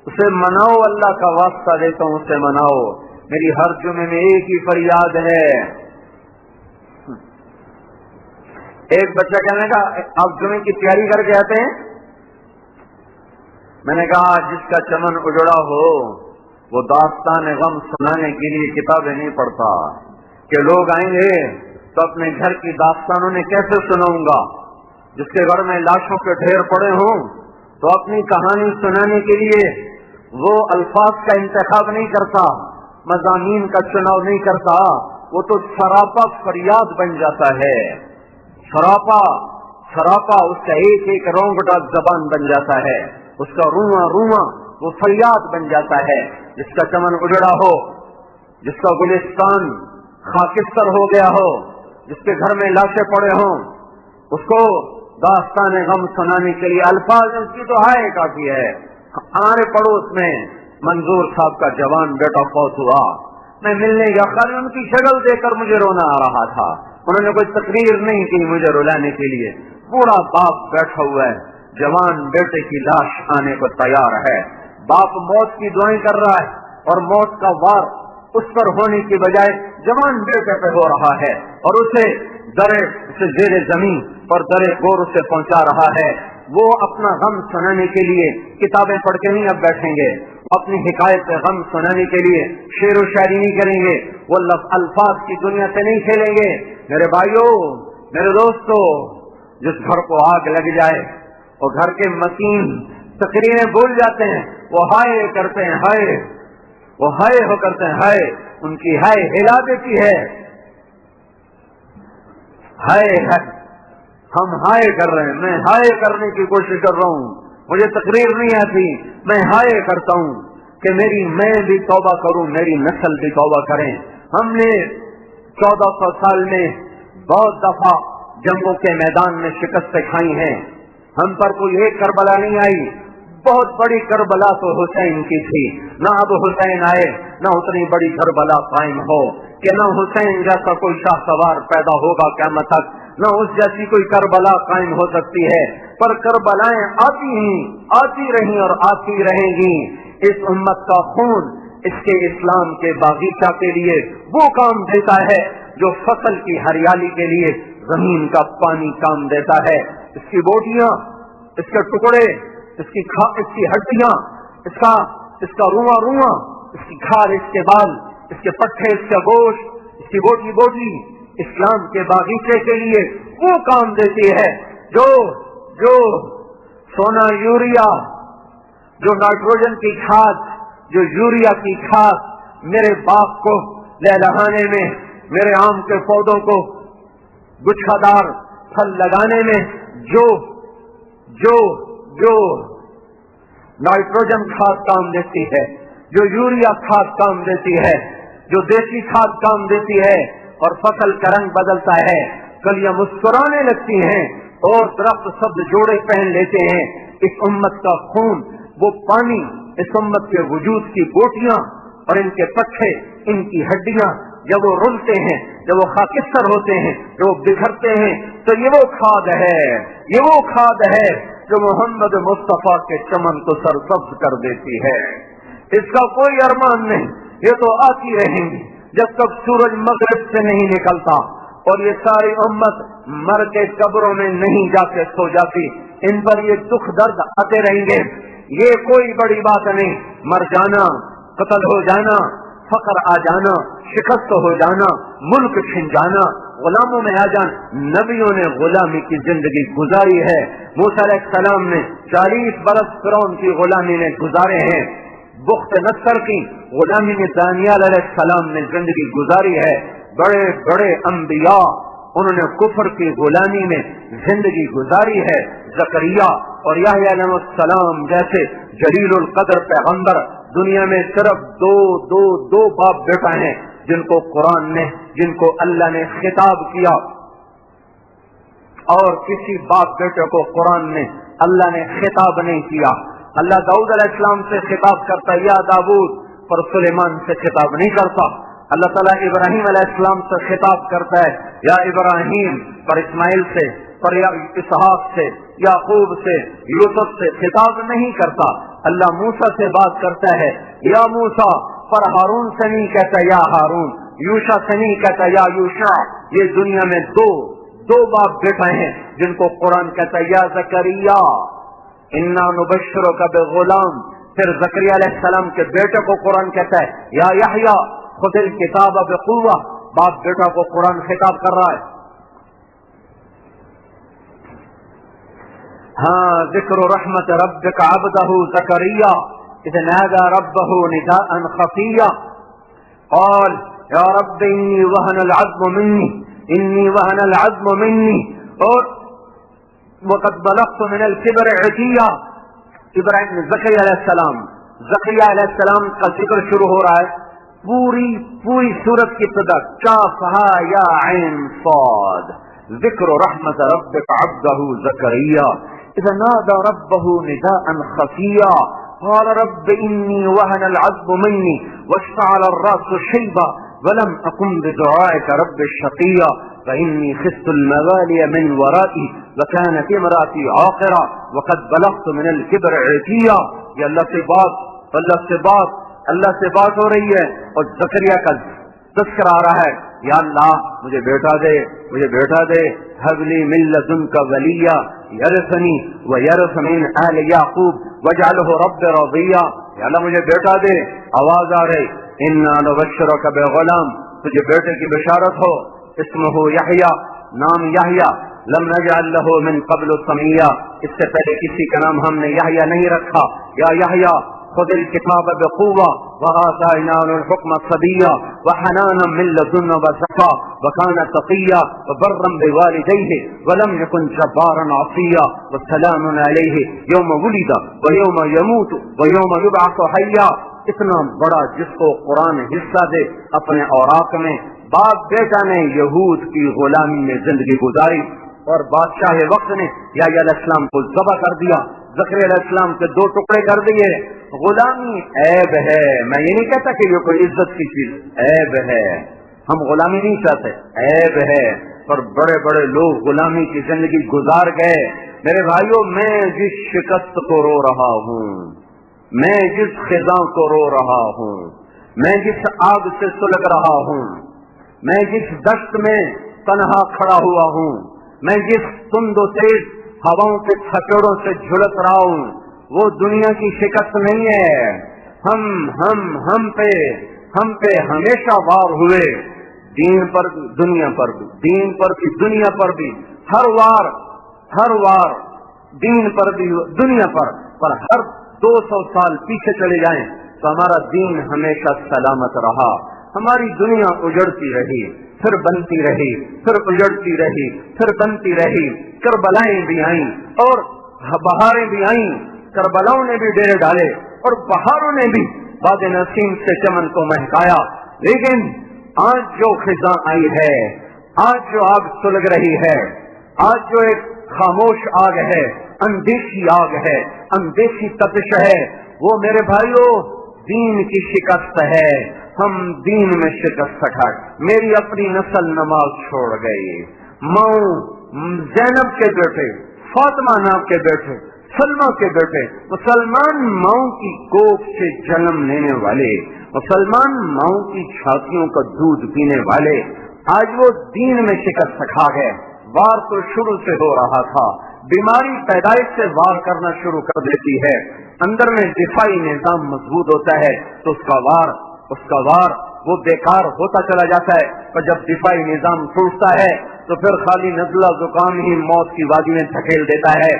اسے مناؤ. اللہ کا واسطہ دیتا ہوں، اسے مناؤ. میری ہر جمعے میں ایک ہی فریاد ہے. ایک بچہ کہنے کا آپ جمعے کی تیاری کر کے آتے ہیں؟ میں نے کہا جس کا چمن اجڑا ہو وہ داستان غم سنانے کے لیے کتابیں نہیں پڑھتا کہ لوگ آئیں گے تو اپنے گھر کی داستانوں نے کیسے سناؤں گا. جس کے گھر میں لاشوں کے ڈھیر پڑے ہوں تو اپنی کہانی سنانے کے لیے وہ الفاظ کا انتخاب نہیں کرتا، مضامین کا چناؤ نہیں کرتا، وہ تو سراپا فریاد بن جاتا ہے. سراپا اس کا ایک ایک رونگٹا زبان بن جاتا ہے، اس کا رواں وہ فریاد بن جاتا ہے. جس کا چمن اجڑا ہو، جس کا گلستان خاکستر ہو گیا ہو، جس کے گھر میں لاشیں پڑے ہوں، اس کو داستان غم سنانے کے لیے الفاظ اس کی تو ہائے کافی ہے. ہمارے پڑوس میں منظور صاحب کا جوان بیٹا فوت ہوا. میں ملنے گیا، خالی ان کی شکل دیکھ کر مجھے رونا آ رہا تھا. انہوں نے کوئی تقریر نہیں کی مجھے رلانے کے لیے. بوڑھا باپ بیٹھا ہوا ہے، جوان بیٹے کی لاش آنے کو تیار ہے. باپ موت کی دعائیں کر رہا ہے اور موت کا وار اس پر ہونے کی بجائے جوان بیٹے پہ ہو رہا ہے اور اسے زیر زمین اور درے گور سے پہنچا رہا ہے. وہ اپنا غم سنانے کے لیے کتابیں پڑھ کے نہیں اب بیٹھیں گے، اپنی حکایت پہ غم سنانے کے لیے شعر و شاعری نہیں کریں گے، وہ الفاظ کی دنیا سے نہیں کھیلیں گے. میرے بھائیوں، میرے دوستوں، جس گھر کو آگ لگ جائے وہ گھر کے متین تقریریں بھول جاتے ہیں، وہ ہائے کرتے ہیں، ہائے، وہ ہائے ہو کرتے ہیں، ہائے، ان کی ہائے ہلا دیتی ہے. ہائے ہم ہائے کر رہے ہیں، میں ہائے کرنے کی کوشش کر رہا ہوں، مجھے تقریر نہیں آتی، میں ہائے کرتا ہوں کہ میں بھی توبہ کروں، میری نسل بھی توبہ کریں. ہم نے 1400 سال میں بہت دفعہ جنگوں کے میدان میں شکستیں کھائی ہیں، ہم پر کوئی ایک کربلا نہیں آئی. بہت بڑی کربلا تو حسین کی تھی، نہ اب حسین آئے نہ اتنی بڑی کربلا قائم ہو کہ نہ حسین جیسا کوئی شاہ سوار پیدا ہوگا قیامت تک، نہ اس جیسی کوئی کربلا قائم ہو سکتی ہے. پر کربلائیں آتی رہیں اور آتی رہیں گی. اس امت کا خون اس کے اسلام کے باغیچہ کے لیے وہ کام دیتا ہے جو فصل کی ہریالی کے لیے زمین کا پانی کام دیتا ہے. اس کی بوٹیاں، اس کے ٹکڑے، اس کی ہڈیاں، اس کا رواں، اس کی کھال، اس کے بال، اس کے پٹھے، اس کا گوشت، اس کی بوٹی اسلام کے باغیچے کے لیے وہ کام دیتی ہے جو سونا یوریا، جو نائٹروجن کی کھاد، جو یوریا کی کھاد میرے باغ کو لہلہانے میں، میرے آم کے پودوں کو گچھادار پھل لگانے میں جو نائٹروجن کھاد کام دیتی ہے، جو یوریا کھاد کام دیتی ہے، جو دیسی کھاد کام دیتی ہے اور فصل کا رنگ بدلتا ہے، کلیاں مسکرانے لگتی ہیں اور درخت سبز جوڑے پہن لیتے ہیں. اس امت کا خون، وہ پانی، اس امت کے وجود کی بوٹیاں اور ان کے پٹھے، ان کی ہڈیاں جب وہ رلتے ہیں، جب وہ خاکستر ہوتے ہیں، جب وہ بکھرتے ہیں، تو یہ وہ کھاد ہے جو محمد مصطفیٰ کے چمن کو سرسبز کر دیتی ہے. اس کا کوئی ارمان نہیں، یہ تو آتی رہیں گی جب تک سورج مغرب سے نہیں نکلتا اور یہ ساری امت مر کے قبروں میں نہیں جا کے سو جاتی. ان پر یہ دکھ درد آتے رہیں گے. یہ کوئی بڑی بات نہیں، مر جانا، قتل ہو جانا، فقر آ جانا، شکست ہو جانا، ملک چھن جانا، غلاموں میں آ جانا. نبیوں نے غلامی کی زندگی گزاری ہے. موسیٰ علیہ السلام نے 40 برس فرعون کی غلامی میں گزارے ہیں. بخت نصر کی غلامی میں دانیال علیہ السلام نے زندگی گزاری ہے. بڑے بڑے انبیاء انہوں نے کفر کی غلامی میں زندگی گزاری ہے. زکریا اور یحییٰ علیہ السلام جیسے جلیل القدر پیغمبر دنیا میں صرف دو باپ بیٹا ہیں جن کو قرآن نے، جن کو اللہ نے خطاب کیا، اور کسی باپ بیٹے کو قرآن نے، اللہ نے خطاب نہیں کیا. اللہ داؤد علیہ السلام سے خطاب کرتا ہے، یا داؤد، پر سلیمان سے خطاب نہیں کرتا. اللہ تعالیٰ ابراہیم علیہ السلام سے خطاب کرتا ہے، یا ابراہیم، پر اسماعیل سے، پر اسحاق سے، یعقوب سے، یوسف سے خطاب نہیں کرتا. اللہ موسیٰ سے بات کرتا ہے، یا موسیٰ، پر ہارون سے نہیں کہتا یا ہارون، یوشع سے نہیں کہتا یا یوشع. یہ دنیا میں دو باپ بیٹا ہیں جن کو قرآن کہتا ہے، یا زکریا انا نبشرک بغلام. پھر زکریا علیہ السلام کے بیٹے کو قرآن کہتا ہے، یا یحییٰ خذ الکتاب بقوہ. باپ بیٹا کو قرآن خطاب کر رہا ہے. ہاں، ذکر رحمت ربک عبدہ زکریا اذ نادى ربہ نداء خفیا. قال یا رب انی وهن العظم منی اور وقد بلغت من الكبر عتیا. ابراہیم زکریا علیہ السلام کا ذکر شروع ہو رہا ہے. پوری سورت کی ابتدا کافہا یا عین صاد ذکر رحمت ربک عبدہ زکریا اذا نادى ربه نداء خفيا قال رب إني وهن العظم مني واشتعل الرأس شيبا ولم أكن بدعائك رب شقيا فإني خفت الموالي من ورائي وكانت امرأتي عاقرا وقد بلغت من الكبر عتيا. یہ اللہ سے بات ہو رہی ہے اور زکریا کا تذکرہ آ رہا ہے. یا اللہ مجھے بیٹا دے هب لي من لدنك وليا يرثني ويرث من آل يعقوب واجعله رب رضيا. یا اللہ مجھے بیٹا دے. آواز آ رہی انا نبشرك بغلام, تجھے بیٹے کی بشارت ہو. اسمه یحییٰ, نام یحییٰ. لم نجعل له من قبل سمیا, اس سے پہلے کسی کا نام ہم نے یحییٰ نہیں رکھا. یا یحییٰ خذ الكتاب بقوة وآتيناه الحكم صبيا وحنانا من لدنا وزكاة وكان تقيا وبرا بوالديه ولم يكن جبارا عصيا والسلام عليه يوم ولد ويوم يموت ويوم يبعث حيا. اتنا بڑا جس کو قرآن حصہ دے اپنے اوراق میں. باپ بیٹا نے یہود کی غلامی میں زندگی گزاری اور بادشاہ وقت نے یحییٰ علیہ السلام کو ذبح کر دیا. زکریا علیہ السلام کے 2 ٹکڑے کر دیے. غلامی عیب ہے. میں یہ نہیں کہتا کہ یہ کوئی عزت کی چیز, عیب ہے. ہم غلامی نہیں چاہتے, عیب ہے. پر بڑے بڑے لوگ غلامی کی زندگی گزار گئے. میرے بھائیوں, میں جس شکست کو رو رہا ہوں, میں جس خزاں کو رو رہا ہوں, میں جس آگ سے سلگ رہا ہوں, میں جس دشت میں تنہا کھڑا ہوا ہوں, میں جس تند و تیز ہواؤں کے تھکڑوں سے جھلک رہا ہوں, وہ دنیا کی شکست نہیں ہے. ہم پہ ہمیشہ وار ہوئے, دین پر دنیا پر بھی, دین پر بھی دنیا پر بھی, ہر وار دین پر بھی دنیا پر ہر 200 سال پیچھے چلے جائیں تو ہمارا دین ہمیشہ سلامت رہا. ہماری دنیا اجڑتی رہی, پھر بنتی رہی, پھر اجڑتی رہی, پھر بنتی رہی. کربلائیں بھی آئیں اور بہاریں بھی آئیں. کربلاؤں نے بھی ڈیرے ڈالے اور بہاروں نے بھی باد نسیم سے چمن کو مہکایا. لیکن آج جو خزاں آئی ہے, آج جو آگ سلگ رہی ہے, آج جو ایک خاموش آگ ہے, اندیشی آگ ہے, اندیشی تپش ہے, وہ میرے بھائیوں دین کی شکست ہے. ہم دین میں شکست کھائے. میری اپنی نسل نماز چھوڑ گئی. ماں زینب کے بیٹے, فاطمہ نام کے بیٹے, سلمہ کے بیٹے, مسلمان ماؤں کی کوکھ سے جنم لینے والے, مسلمان ماؤں کی چھاتیوں کا دودھ پینے والے, آج وہ دین میں شکست کھا گئے. وار تو شروع سے ہو رہا تھا. بیماری پیدائش سے وار کرنا شروع کر دیتی ہے. اندر میں دفاعی نظام مضبوط ہوتا ہے تو اس کا وار وہ بیکار ہوتا چلا جاتا ہے. پر جب دفاعی نظام ٹوٹتا ہے تو پھر خالی نزلہ زکام ہی موت کی وادی میں دھکیل دیتا ہے.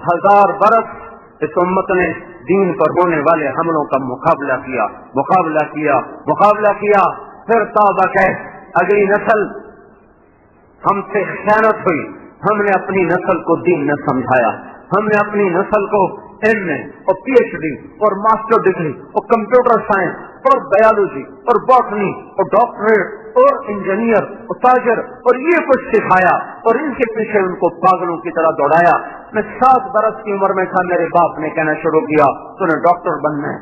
1000 برس اس امت نے دین پر ہونے والے حملوں کا مقابلہ کیا. پھر توبہ کہہ, اگلی نسل ہم سے خیانت ہوئی. ہم نے اپنی نسل کو دین نہ سمجھایا. ہم نے اپنی نسل کو ایم اے اور پی ایچ ڈی اور ماسٹر ڈگری اور کمپیوٹر سائنس اور بایولوجی اور باٹنی اور ڈاکٹریٹ اور انجینئر اور تاجر اور یہ کچھ سکھایا اور ان کے پیچھے ان کو پاگلوں کی طرح دوڑایا. میں 7 برس کی عمر میں تھا, میرے باپ نے کہنا شروع کیا تو نے ڈاکٹر بننا ہے,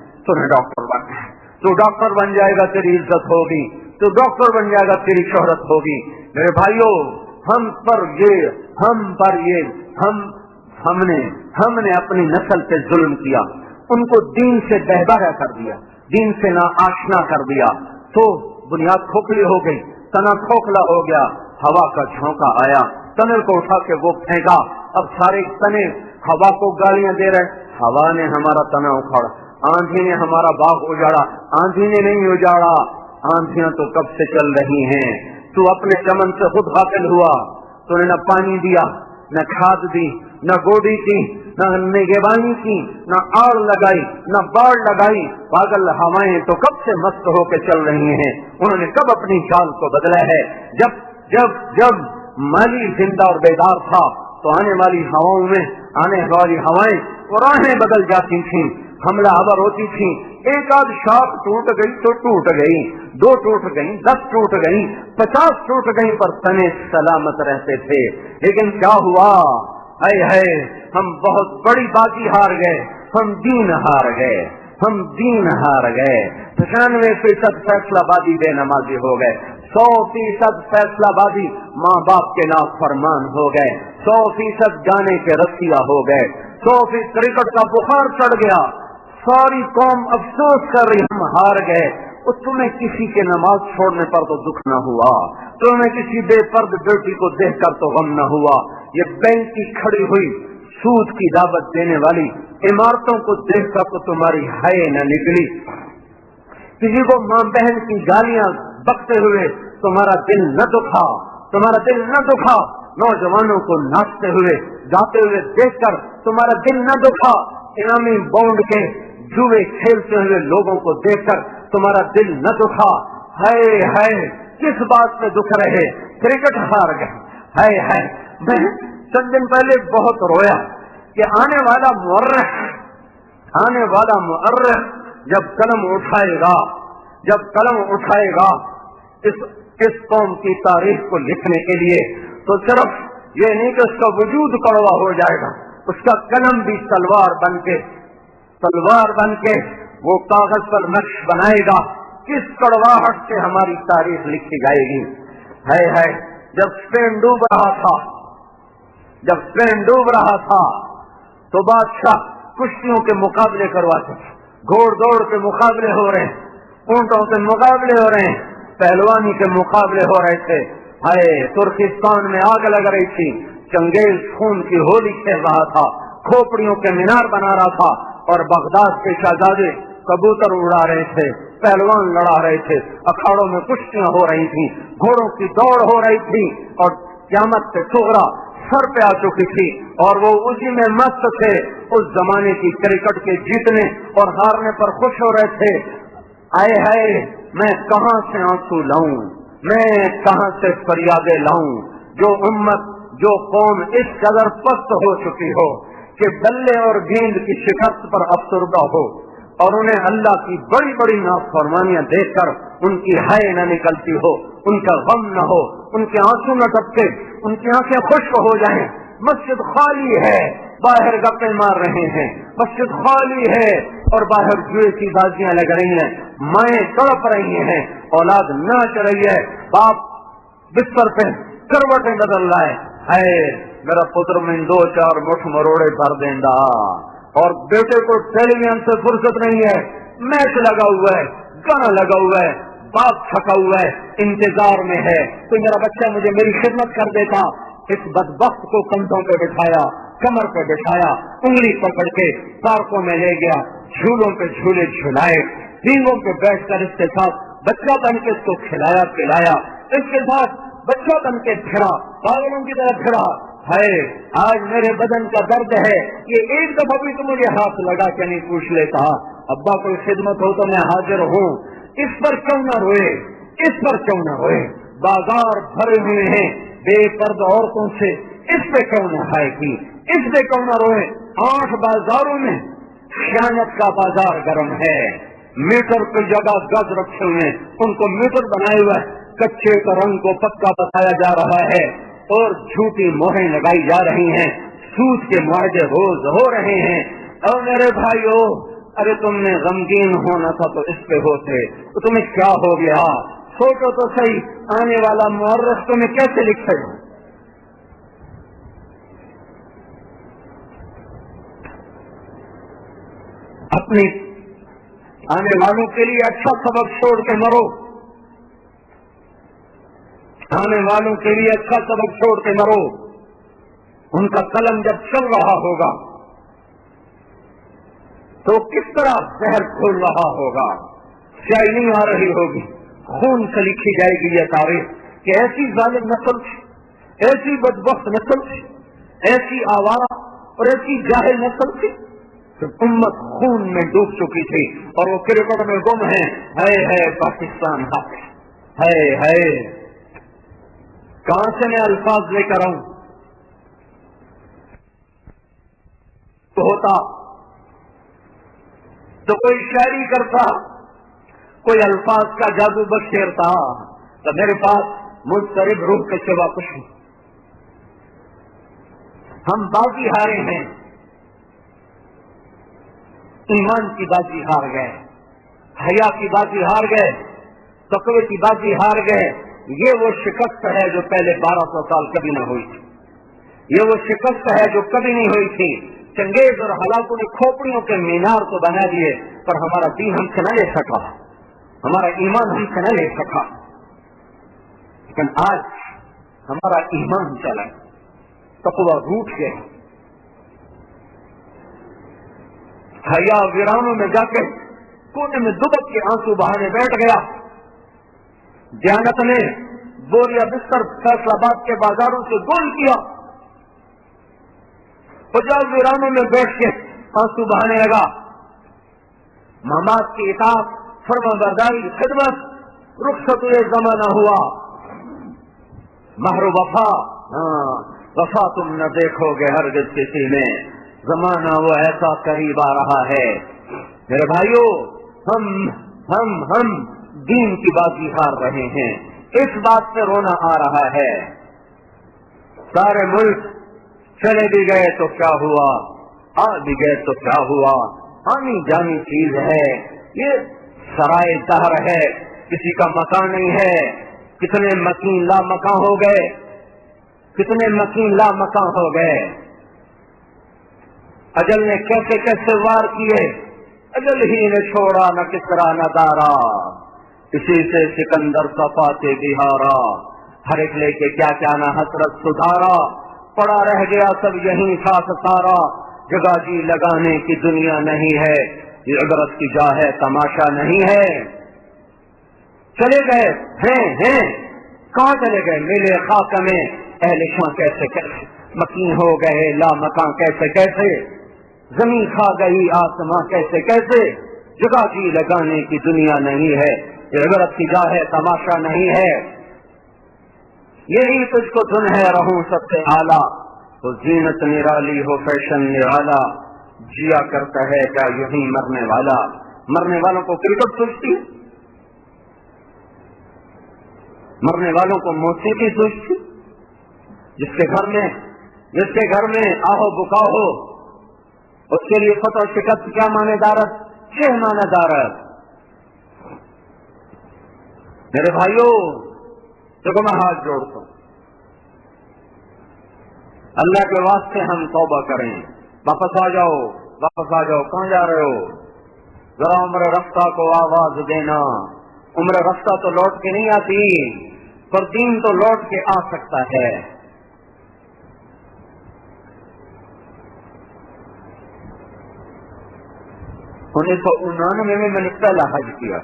تو ڈاکٹر بن جائے گا تیری عزت ہوگی, تو ڈاکٹر بن جائے گا تیری شہرت ہوگی. میرے بھائیوں, ہم نے اپنی نسل پہ ظلم کیا, ان کو دین سے بہبارہ کر دیا, دین سے ناآشنا کر دیا, تو بنیاد کھوکھلی ہو گئی, تنا کھوکھلا ہو گیا. ہوا کا جھونکا آیا, تنے کو اٹھا کے وہ پھینکا. اب سارے تنے ہوا کو گالیاں دے رہے. ہوا نے ہمارا تنا اکھاڑا, آندھی نے ہمارا باغ اجاڑا. آندھی نے نہیں اجاڑا, آندھیاں تو کب سے چل رہی ہیں. تو اپنے چمن سے خود غافل ہوا, تو نے نہ پانی دیا, نہ کھاد دی، نہ گوڑی کی، نہ نگہبانی کی، نہ آڑ لگائی، نہ باڑ لگائی. پاگل ہوائیں تو کب سے مست ہو کے چل رہی ہیں، انہوں نے کب اپنی چال کو بدلا ہے. جب جب جب مالی زندہ اور بیدار تھا تو آنے والی ہواؤں میں آنے والی ہوائیں وہ راہیں بدل جاتی تھیں، حملہ آور ہوتی تھی. ایک آدھ شاخ ٹوٹ گئی تو ٹوٹ گئی، 2 ٹوٹ گئی، 10 ٹوٹ گئی، 50 ٹوٹ گئی، پر تنے سلامت رہتے تھے. لیکن کیا ہوا؟ ہے ہم بہت بڑی بازی ہار گئے، ہم دین ہار گئے، ہم دین ہار گئے. 95% فیصلہ بازی بے نمازی ہو گئے، 100% فیصلہ بازی ماں باپ کے نافرمان ہو گئے، 100% گانے کے رسیا ہو گئے، 100% کرکٹ کا بخار چڑھ گیا. ساری قوم افسوس کر رہی ہم ہار گئے. تمہیں کسی کے نماز چھوڑنے پر تو دکھ نہ ہوا، تمہیں کسی بے پرد بیٹی کو دیکھ کر تو غم نہ ہوا. یہ بینک کی کھڑی ہوئی سود کی دعوت دینے والی عمارتوں کو دیکھ کر تو تمہاری حیا نہ نکلی. کسی کو ماں بہن کی گالیاں بکتے ہوئے تمہارا دل نہ دکھا، تمہارا دل نہ دکھا. نوجوانوں کو ناچتے ہوئے گاتے ہوئے دیکھ کر تمہارا دل نہ دکھا. انعامی بونڈ کے جوئے کھیلتے ہوئے لوگوں کو دیکھ کر تمہارا دل نہ دکھا. ہے کس بات میں دکھ رہے؟ کرکٹ ہار گئے. ہے میں چند دن پہلے بہت رویا کہ آنے والا مؤرخ جب قلم اٹھائے گا اس قوم کی تاریخ کو لکھنے کے لیے، تو صرف یہ نہیں کہ اس کا وجود کڑوا ہو جائے گا، اس کا قلم بھی تلوار بن کے وہ کاغذ پر نقش بنائے گا. کس کڑواہٹ سے ہماری تاریخ لکھی جائے گی. ہے جب اسپین ڈوب رہا تھا تو بادشاہ کشتیوں کے مقابلے کرواتے تھے، گھوڑ دوڑ کے مقابلے ہو رہے ہیں، اونٹوں کے مقابلے ہو رہے ہیں، پہلوانی کے مقابلے ہو رہے تھے. ترکستان میں آگ لگ رہی تھی، چنگیز خون کی ہولی کھیل رہا تھا، کھوپڑیوں کے مینار بنا رہا تھا، اور بغداد کے شہزادے کبوتر اڑا رہے تھے، پہلوان لڑا رہے تھے، اکھاڑوں میں کشتیاں ہو رہی تھیں، گھوڑوں کی دوڑ ہو رہی تھی، اور قیامت سے صغرا سر پہ آ چکی تھی، اور وہ اسی میں مست تھے. اس زمانے کی کرکٹ کے جیتنے اور ہارنے پر خوش ہو رہے تھے. میں کہاں سے آنسو لاؤں، میں کہاں سے فریادیں لاؤں؟ جو امت، جو قوم اس قدر پست ہو چکی ہو کہ بلے اور گیند کی شکست پر افسردہ ہو، اور انہیں اللہ کی بڑی بڑی نافرمانیاں دیکھ کر ان کی حیا نہ نکلتی ہو، ان کا غم نہ ہو، ان کے آنسو نہ ٹپکے، ان کی آنکھیں خشک ہو جائیں. مسجد خالی ہے، باہر گپیں مار رہے ہیں، مسجد خالی ہے اور باہر جوئے کی بازیاں لگ رہی ہیں، مائیں تڑپ رہی ہیں، اولاد ناچ رہی ہے، باپ بستر پہ کروٹیں بدل رہا ہے. میرا پتر میں 2-4 مٹھ مروڑے بھر دیندا، اور بیٹے کو ٹیلی ویژن سے فرصت نہیں ہے، میچ لگا ہوا ہے، گانا لگا ہوا ہے، باپ تھکا ہوا ہے، انتظار میں ہے تو میرا بچہ مجھے میری خدمت کر دیتا. اس بدبخت کو کندھوں پہ بٹھایا، کمر پہ بٹھایا، انگلی پکڑ کے پارکوں میں لے گیا، جھولوں پہ جھولے جھلائے، سینگوں پہ بیٹھ کر اس کے ساتھ بچہ بن کے اس کو کھلایا پلایا، اس کے ساتھ بچہ بن کے پھرا، پاگلوں کی طرح پھرا. آج میرے بدن کا درد ہے، یہ ایک دفعہ بھی تو مجھے ہاتھ لگا کے نہیں پوچھ لیتا، ابا کوئی خدمت ہو تو میں حاضر ہوں. اس پر کیوں نہ روئے، اس پر کیوں نہ روئے؟ بازار بھرے ہوئے ہیں بے پرد عورتوں سے، اس پہ کیوں نہ ہائے کی، اس پہ کیوں نہ روئے؟ 8 بازاروں میں خیانت کا بازار گرم ہے، میٹر کی جگہ گز رکھے ہوئے، ان کو میٹر بنائے ہوئے، کچے کا رنگ کو پکا بتایا جا رہا ہے، اور جھوٹی مہریں لگائی جا رہی ہیں، سود کے معاہدے روز ہو رہے ہیں. اور میرے بھائیو، ارے تم نے غمگین ہونا تھا تو اس پہ ہوتے، تو تمہیں کیا ہو گیا؟ سوچو تو صحیح، آنے والا مورخ تمہیں کیسے لکھے گا؟ اپنی آنے والوں کے لیے اچھا سبق چھوڑ کے مرو، آنے والوں کے لیے اچھا سبق چھوڑ کے مرو. ان کا قلم جب چل رہا ہوگا تو کس طرح زہر کھول رہا ہوگا، سیاہی نہیں آ رہی ہوگی، خون سے لکھی جائے گی یہ تاریخ کہ ایسی ظالم نسل تھی، ایسی بدبخت نسل تھی، ایسی آوارہ اور ایسی جاہل نسل تھی کہ امت خون میں ڈوب چکی تھی اور وہ کرکٹ میں گم ہیں. ہے پاکستان ہے کہاں سے میں الفاظ لے کر آؤں؟ تو ہوتا تو کوئی شاعری کرتا، کوئی الفاظ کا جادو بخشیرتا، تو میرے پاس مضطرب روح کے سوا کچھ نہیں. ہم بازی ہارے ہیں، ایمان کی بازی ہار گئے، حیا کی بازی ہار گئے، تقوی کی بازی ہار گئے. یہ وہ شکست ہے جو پہلے 1200 سال کبھی نہ ہوئی تھی. یہ وہ شکست ہے جو کبھی نہیں ہوئی تھی. چنگیز اور ہلاکوں نے کھوپڑیوں کے مینار تو بنا دیے، پر ہمارا دین ہم سے نہ لے سکا، ہمارا ایمان ہم سے نہ لے سکا. لیکن آج ہمارا ایمان چلا، تقوی روٹ گئے، حیا ویرانوں میں جا کے کونے میں دبک کے آنسو بہانے بیٹھ گیا. دیانت نے بوریا بستر فیصل آباد کے بازاروں سے گول کیا، پنجاب ویرانوں میں بیٹھ کے آنسو بہانے لگا. مامات کی اطاعت، فرما برداری، خدمت، رخصت زمانہ ہوا. مہر وفا، وفا تم نہ دیکھو گے ہرگز کسی میں، زمانہ وہ ایسا قریب آ رہا ہے. میرے بھائیوں، ہم دین کی بازی ہار رہے ہیں. اس بات سے رونا آ رہا ہے. سارے ملک چلے بھی گئے تو کیا ہوا، آ بھی گئے تو کیا ہوا. آنی جانی چیز ہے یہ، سرائے دہر ہے، کسی کا مکان نہیں ہے. کتنے مکین لا مکان ہو گئے، کتنے مکین لا مکان ہو گئے. اجل نے کیسے کیسے وار کیے، اجل ہی نے چھوڑا نہ کسرا نہ دارا، اسی سے سکندر صفاتے بہارا. ہر ایک لے کے کیا کیا نہ حسرت سدھارا، پڑا رہ گیا سب یہیں ساتھ سارا. جگہ جی لگانے کی دنیا نہیں ہے، یہ عبرت کی جا ہے تماشا نہیں ہے. چلے گئے ہیں کہاں چلے گئے؟ میلے خاک میں اہل شاں کیسے کیسے مکین ہو گئے، لا مکان کیسے کیسے، زمین کھا گئی آسماں کیسے کیسے. جگہ جی لگانے کی دنیا نہیں ہے، یہ عبرت کی جا ہے تماشا نہیں ہے. یہی تجھ کو دھن ہے رہوں سب سے اعلیٰ، تو زینت نرالی ہو فیشن نرالا. جیا کرتا ہے کیا یہی مرنے والا. مرنے والوں کو کرکٹ سوچتی، مرنے والوں کو موسیقی سوچتی. جس کے گھر میں آہو بکا ہو، اس کے لیے فتح و شکست کیا معنی دارت، 6 معنی دارت. میرے بھائیوں، دیکھو میں ہاتھ جوڑتا ہوں، اللہ کے واسطے ہم توبہ کریں. واپس آ جاؤ، واپس آ جاؤ. کہاں جا رہے ہو؟ ذرا عمر رفتہ کو آواز دینا. عمر رفتہ تو لوٹ کے نہیں آتی، پر دین تو لوٹ کے آ سکتا ہے. 1999 میں نے پہلا حج کیا.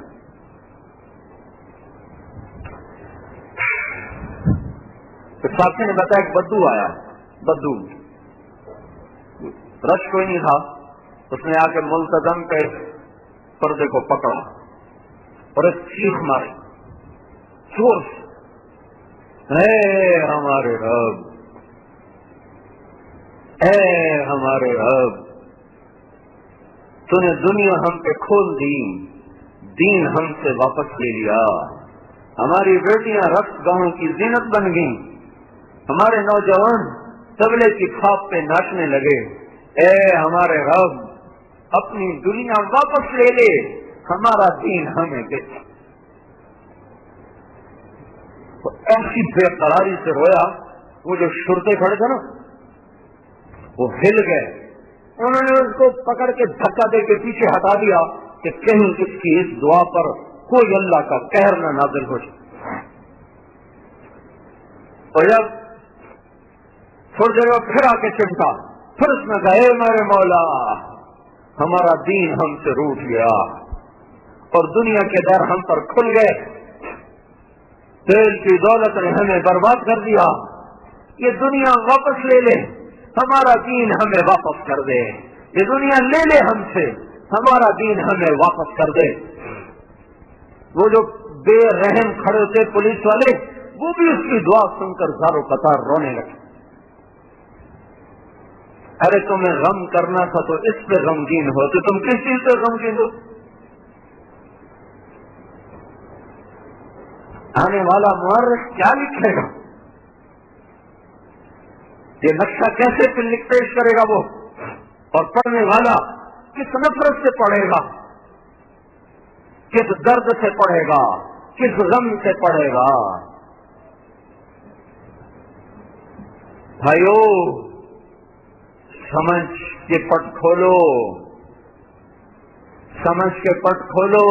ساتھی نے بتایا کہ بدو آیا، بدو رش کوئی نہیں تھا. اس نے آ کے ملتزم کے پردے کو پکڑا اور ایک چیخ ماری زور سے، اے ہمارے رب، اے ہمارے رب، تو نے دنیا ہم پہ کھول دی، دین ہم سے واپس لے لیا. ہماری بیٹیاں رقص گاہوں کی زینت بن گئیں، ہمارے نوجوان طبلے کی کھاپ پہ ناچنے لگے. اے ہمارے رب، اپنی دنیا واپس لے لے، ہمارا دین ہمیں دے. ایسی بے قراری سے رویا، وہ جو شرطے کھڑے تھے نا وہ ہل گئے. انہوں نے اس کو پکڑ کے دھکا دے کے پیچھے ہٹا دیا کہ کہیں اس کی اس دعا پر کوئی اللہ کا قہر نہ نازل ہو جائے. اور جب تھوڑی دیر میں پھر آ کے چمٹا، پھر اس نے کہا، اے میرے مولا، ہمارا دین ہم سے روٹ گیا اور دنیا کے در ہم پر کھل گئے. تیل کی دولت نے ہمیں برباد کر دیا. یہ دنیا واپس لے لے، ہمارا دین ہمیں واپس کر دے، یہ دنیا لے لے ہم سے، ہمارا دین ہمیں واپس کر دے۔ وہ جو بے رحم کھڑے تھے پولیس والے، وہ بھی اس کی دعا سن کر زاروں قطار رونے لگے۔ ارے تمہیں غم کرنا تھا تو اس پہ غمگین ہو، تو تم کس چیز پہ غمگین ہو؟ آنے والا مورخ کیا لکھے گا؟ یہ نقشہ کیسے پیش کرے گا وہ؟ اور پڑھنے والا کس نفرت سے پڑھے گا، کس درد سے پڑھے گا، کس غم سے پڑھے گا؟ بھائیو، سمجھ کے پٹ کھولو، سمجھ کے پٹ کھولو۔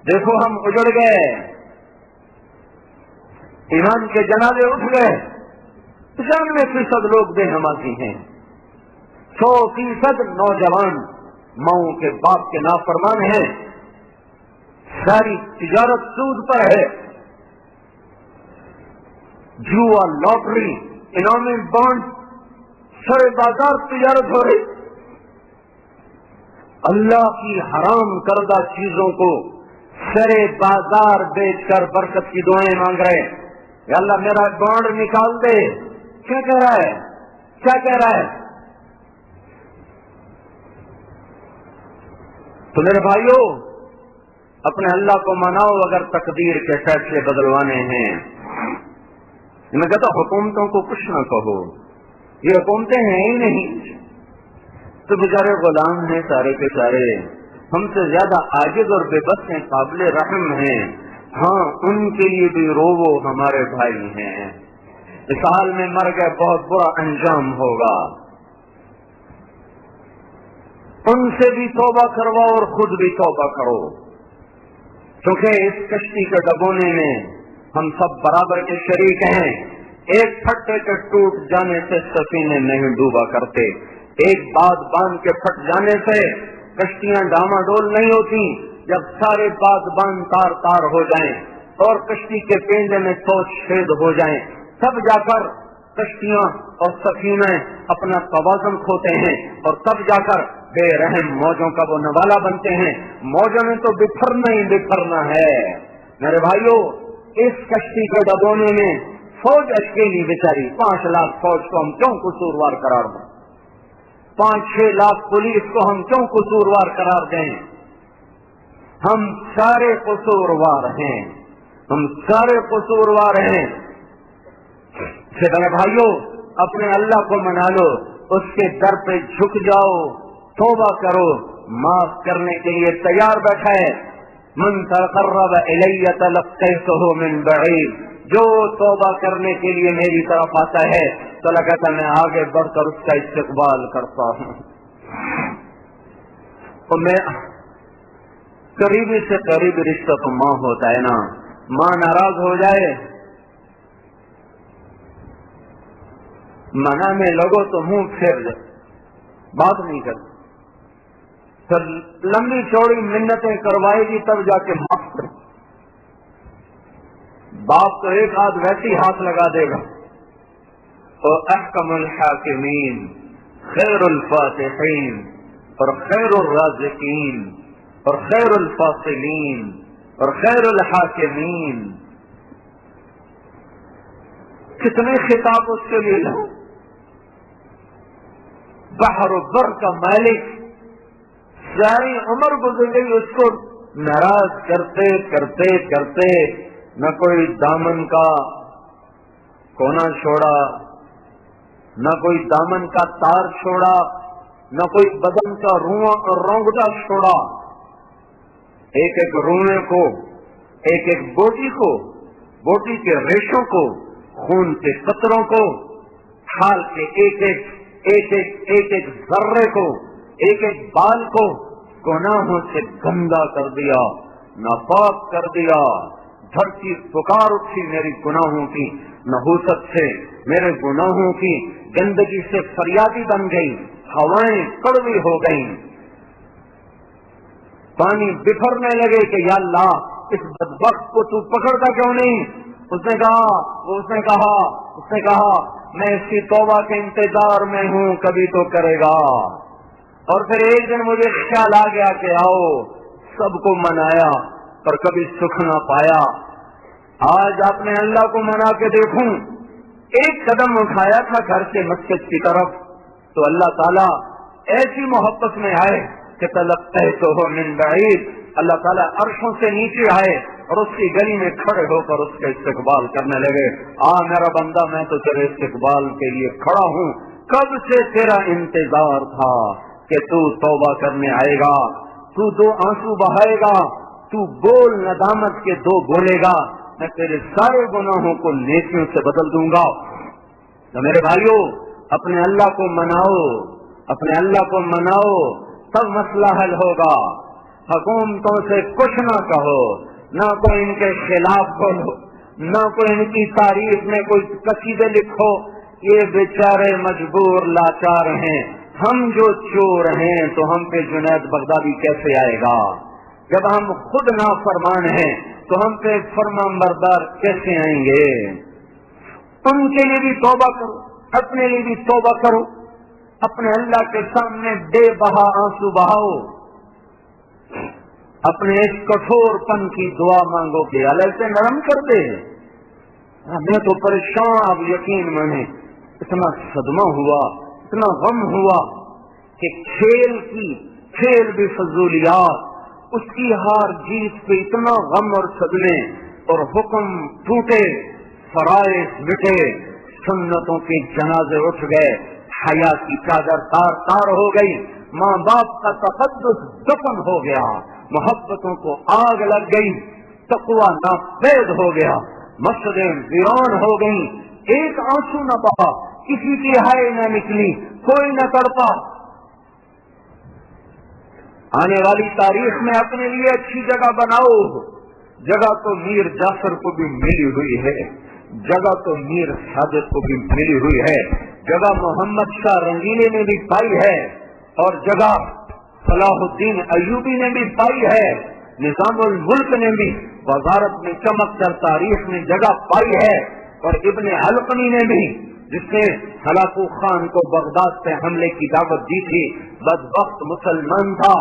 دیکھو ہم اجڑ گئے، ایمان کے جنازے اٹھ گئے، 95% لوگ بے نمازی ہیں، 100% نوجوان ماؤں کے باپ کے نافرمان ہیں، ساری تجارت سود پر ہے، جوا، لاٹری، انعامی بانڈ، سرے بازار تجارت ہو رہی۔ اللہ کی حرام کردہ چیزوں کو سرے بازار بیچ کر برکت کی دعائیں مانگ رہے، یا اللہ میرا بانڈ نکال دے۔ کیا کہہ رہا ہے؟ کیا کہہ رہا ہے؟ تو میرے بھائیوں، اپنے اللہ کو مناؤ اگر تقدیر کے فیصلے بدلوانے ہیں۔ میں کہتا حکومتوں کو کچھ نہ کہو، یہ حکومتیں ہیں ہی نہیں، تو بیچارے غلام ہیں سارے کے سارے، ہم سے زیادہ عاجز اور بے بس ہیں، قابل رحم ہیں۔ ہاں ان کے لیے بھی روو، ہمارے بھائی ہیں، اس حال میں مر گئے بہت برا انجام ہوگا۔ ان سے بھی توبہ کرواؤ اور خود بھی توبہ کرو، کیونکہ اس کشتی کے ڈبونے میں ہم سب برابر کے شریک ہیں۔ ایک پھٹے کے ٹوٹ جانے سے سفینے نہیں ڈوبا کرتے، ایک باد باندھ کے پھٹ جانے سے کشتیاں ڈاما ڈول نہیں ہوتی۔ جب سارے باد باندھ تار تار ہو جائیں اور کشتی کے پینڈے میں سوچ چھید ہو جائیں، تب جا کر کشتیاں اور سفینے اپنا توازن کھوتے ہیں، اور تب جا کر بے رحم موجوں کا وہ نوالا بنتے ہیں۔ موجوں نے تو بکھرنا ہی بکھرنا ہے۔ میرے بھائیوں، اس کشتی کے ڈبونے میں فوج اکیلی بیچاری، 5 لاکھ فوج کو ہم کیوں قصوروار قرار دیں؟ 5-6 لاکھ پولیس کو ہم کیوں قصوروار قرار دیں؟ ہم سارے قصوروار ہیں، ہم سارے قصوروار ہیں۔ میرے بھائیوں، اپنے اللہ کو منا لو، اس کے در پہ جھک جاؤ، توبہ کرو، معاف کرنے کے لیے تیار بیٹھا ہے۔ من تقرب الی تلقیتہ من بعید، جو توبہ کرنے کے لیے میری طرف آتا ہے تو لگتا میں آگے بڑھ کر اس کا استقبال کرتا ہوں۔ تو میں قریبی سے قریبی رشتہ تو ماں ہوتا ہے نا، ماں ناراض ہو جائے، منانے لگو تو منہ پھیر جائے، بات نہیں کرتی، پھر لمبی چوڑی منتیں کروائے گی تب جا کے معاف کرے۔ باپ تو ایک ہاتھ ویسے ہی ہاتھ لگا دے گا۔ اور احکم الحاکمین، خیر الفاتحین، اور خیر الرازقین، اور خیر الفاصلین، اور خیر الحاکمین، کتنے خطاب اس کے لیے لو۔ بحر و بر کا مالک، ساری عمر گزر گئی اس کو ناراض کرتے کرتے کرتے، نہ کوئی دامن کا کونا چھوڑا، نہ کوئی دامن کا تار چھوڑا، نہ کوئی بدن کا رونگٹا چھوڑا۔ ایک ایک رونے کو، ایک ایک بوٹی کو، بوٹی کے ریشوں کو، خون کے قطروں کو، کھال کے ایک ایک ذرے کو، ایک ایک بال کو گناہوں سے گندا کر دیا، ناپاک کر دیا۔ دھرتی پکار اٹھی میری گناہوں کی نحوست سے، میرے گناہوں کی گندگی سے فریادی بن گئی، ہوائیں کڑوی ہو گئیں، پانی بکھرنے لگے کہ یا اللہ اس بدبخت کو تو پکڑتا کیوں نہیں؟ اس نے کہا میں اس کی توبہ کے انتظار میں ہوں، کبھی تو کرے گا۔ اور پھر ایک دن مجھے خیال آ گیا کہ آؤ سب کو منایا پر کبھی سکھ نہ پایا، آج اپنے اللہ کو منا کے دیکھوں۔ ایک قدم اٹھایا تھا گھر سے مسجد کی طرف تو اللہ تعالیٰ ایسی محبت میں آئے کہ تلقیتہ من بعید، اللہ تعالیٰ عرشوں سے نیچے آئے اور اس کی گلی میں کھڑے ہو کر اس کا استقبال کرنے لگے۔ میرا بندہ میں تو تیرے استقبال کے لیے کھڑا ہوں، کب سے تیرا انتظار تھا کہ تو توبہ کرنے آئے گا، تو دو آنسو بہائے گا، تو بول ندامت کے دو بولے گا، میں تیرے سارے گناہوں کو نیکیوں سے بدل دوں گا۔ تو میرے بھائیوں اپنے اللہ کو مناؤ، اپنے اللہ کو مناؤ، تب مسئلہ حل ہوگا۔ حکومتوں سے کچھ نہ کہو، نہ کوئی ان کے خلاف بولو، نہ کوئی ان کی تعریف میں کوئی قصیدے لکھو، یہ بیچارے مجبور لاچار ہیں، ہم جو چور ہیں تو ہم پہ جنید بغدادی کیسے آئے گا؟ جب ہم خود نافرمان ہیں تو ہم پہ فرمان بردار کیسے آئیں گے؟ ان کے لیے بھی توبہ کرو، اپنے لیے بھی توبہ کرو، اپنے اللہ کے سامنے بے بہا آنسو بہاؤ، اپنے اس کٹھور پن کی دعا مانگو کہ اللہ سے نرم کر دے۔ میں تو پریشان، اب یقین مانے اتنا صدمہ ہوا، اتنا غم ہوا کہ کھیل بھی فضولیات، اس کی ہار جیت پہ اتنا غم اور صدمے، اور حکم ٹوٹے، فرائض مٹے، سنتوں کے جنازے اٹھ گئے، حیا کی چادر تار تار ہو گئی، ماں باپ کا تقدس دفن ہو گیا، محبتوں کو آگ لگ گئی، تقوی ناپید ہو گیا، مسجدیں ویران ہو گئی، ایک آنسو نہ بہا، کسی کی ہائے نہ نکلی، کوئی نہ تڑپا۔ آنے والی تاریخ میں اپنے لیے اچھی جگہ بناؤ۔ جگہ تو میر جعفر کو بھی ملی ہوئی ہے، جگہ تو میر صادق کو بھی ملی ہوئی ہے، جگہ محمد شاہ رنگیلے نے بھی پائی ہے، اور جگہ صلاح الدین ایوبی نے بھی پائی ہے، نظام الملک نے بھی وزارت میں چمک کر تاریخ میں جگہ پائی ہے، اور ابن علقمی نے بھی، جس نے ہلاکو خان کو بغداد سے حملے کی دعوت دی تھی، بدبخت مسلمان تھا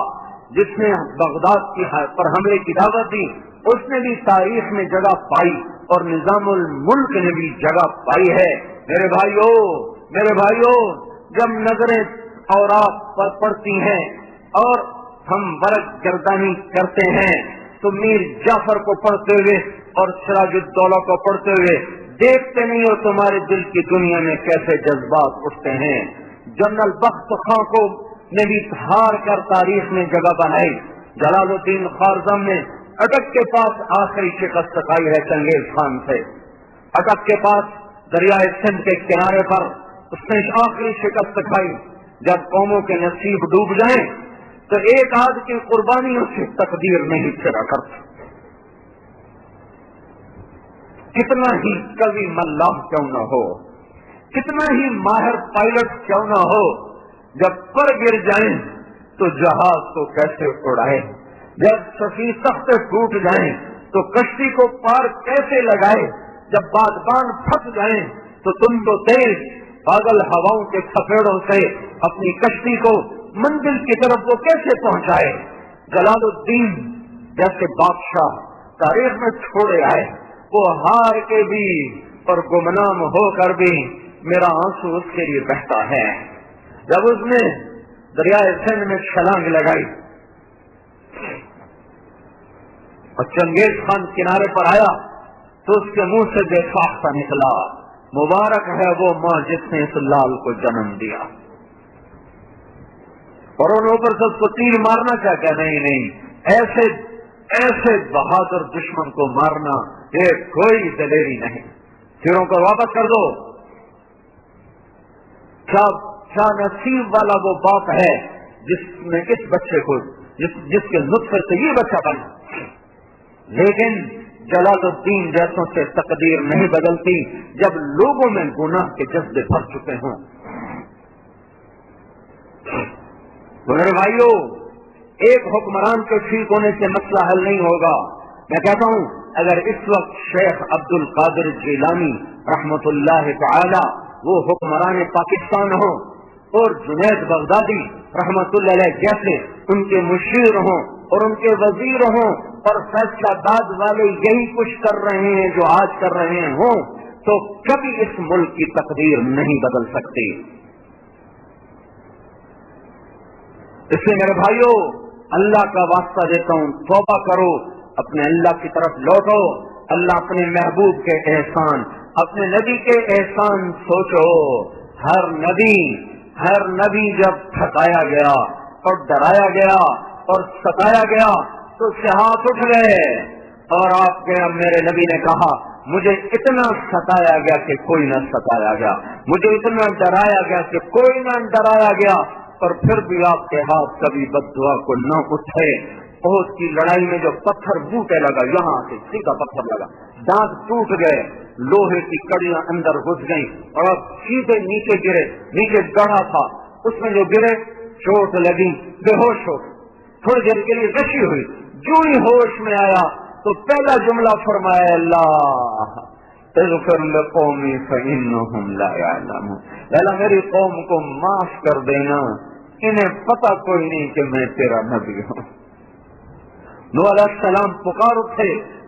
جس نے بغداد کی پر حملے کی دعوت دی، اس نے بھی تاریخ میں جگہ پائی، اور نظام الملک نے بھی جگہ پائی ہے۔ میرے بھائیوں جب نظریں اوراق پر پڑتی ہیں اور ہم ورق گردانی کرتے ہیں تو میر جعفر کو پڑھتے ہوئے اور سراج الدولہ کو پڑھتے ہوئے دیکھتے نہیں ہو تمہارے دل کی دنیا میں کیسے جذبات اٹھتے ہیں۔ جنرل بخت خان کو نے بھی ہار کر تاریخ میں جگہ بنائی، جلال الدین خارزم نے اٹک کے پاس آخری شکست کھائی ہے چنگیز خان سے، اٹک کے پاس دریائے سندھ کے کنارے پر اس نے آخری شکست کھائی۔ جب قوموں کے نصیب ڈوب جائیں تو ایک آدھ کی قربانیوں سے تقدیر نہیں پھرا کرتی۔ کتنا ہی کبھی ملاح کیوں نہ ہو، کتنا ہی ماہر پائلٹ کیوں نہ ہو، جب پر گر جائیں تو جہاز کو کیسے اڑائے، جب سفینہ تختے ٹوٹ جائیں تو کشتی کو پار کیسے لگائے، جب بادبان پھنس جائیں تو تم تو تیز پاگل ہواؤں کے تھپیڑوں سے اپنی کشتی کو منزل کی طرف وہ کیسے پہنچائے۔ جلال الدین جیسے بادشاہ تاریخ میں چھوڑے آئے، وہ ہار کے بھی اور گمنام ہو کر بھی میرا آنسو اس کے لیے بہتا ہے۔ جب اس نے دریائے سندھ میں چھلانگ لگائی اور چنگیز خان کنارے پر آیا تو اس کے منہ سے بے ساختہ نکلا، مبارک ہے وہ ماں جس نے اس لال کو جنم دیا۔ اور ان اوپر سے اس کو تیر مارنا کیا کہ نہیں، ایسے بہادر دشمن کو مارنا یہ کوئی دلیری نہیں، تیروں کو واپس کر دو۔ کیا نصیب والا وہ باپ ہے جس نے اس بچے کو جس کے نطفے سے یہ بچہ بنا، لیکن جلال الدین جیسوں سے تقدیر نہیں بدلتی جب لوگوں میں گناہ کے جذبے بھر چکے ہوں۔ میرے بھائیوں ایک حکمران کے ٹھیک ہونے سے مسئلہ حل نہیں ہوگا۔ میں کہتا ہوں اگر اس وقت شیخ عبد القادر جیلانی رحمت اللہ تعالی وہ حکمران پاکستان ہوں اور جنید بغدادی رحمت اللہ علیہ جیسے ان کے مشیر ہوں اور ان کے وزیر ہوں اور فیصلہ باد والے یہی کچھ کر رہے ہیں جو آج کر رہے ہوں تو کبھی اس ملک کی تقدیر نہیں بدل سکتی۔ اس لیے میرے بھائیوں، اللہ کا واسطہ دیتا ہوں، توبہ کرو، اپنے اللہ کی طرف لوٹو۔ اللہ اپنے محبوب کے احسان، اپنے نبی کے احسان سوچو۔ ہر نبی جب تھکایا گیا اور ڈرایا گیا اور ستایا گیا تو اس کے ہاتھ اٹھ گئے اور آپ کے میرے نبی نے کہا مجھے اتنا ستایا گیا کہ کوئی نہ ستایا گیا، مجھے اتنا ڈرایا گیا کہ کوئی نہ ڈرایا گیا، اور پھر بھی آپ کے ہاتھ کبھی بد دعا کو نہ اٹھے۔ احد کی لڑائی میں جو پتھر بوٹے لگا، یہاں سے سیدھا پتھر لگا، دانت ٹوٹ گئے، لوہے کی کڑیاں اندر گھس گئیں اور اب سیدھے نیچے گرے، نیچے گڑھا تھا، اس میں جو گرے چوٹ لگی، بے ہوش ہو، تھوڑی دیر کے لیے غشی ہوئی، جو ہی ہوش میں آیا تو پہلا جملہ فرمایا اللہ اغفر لقومی فإنهم لا يعلمون، اللہ میری قوم کو معاف کر دینا، انہیں پتہ کوئی نہیں کہ میں تیرا نبی ہوں۔ نوح علیہ السلام پکار اٹھے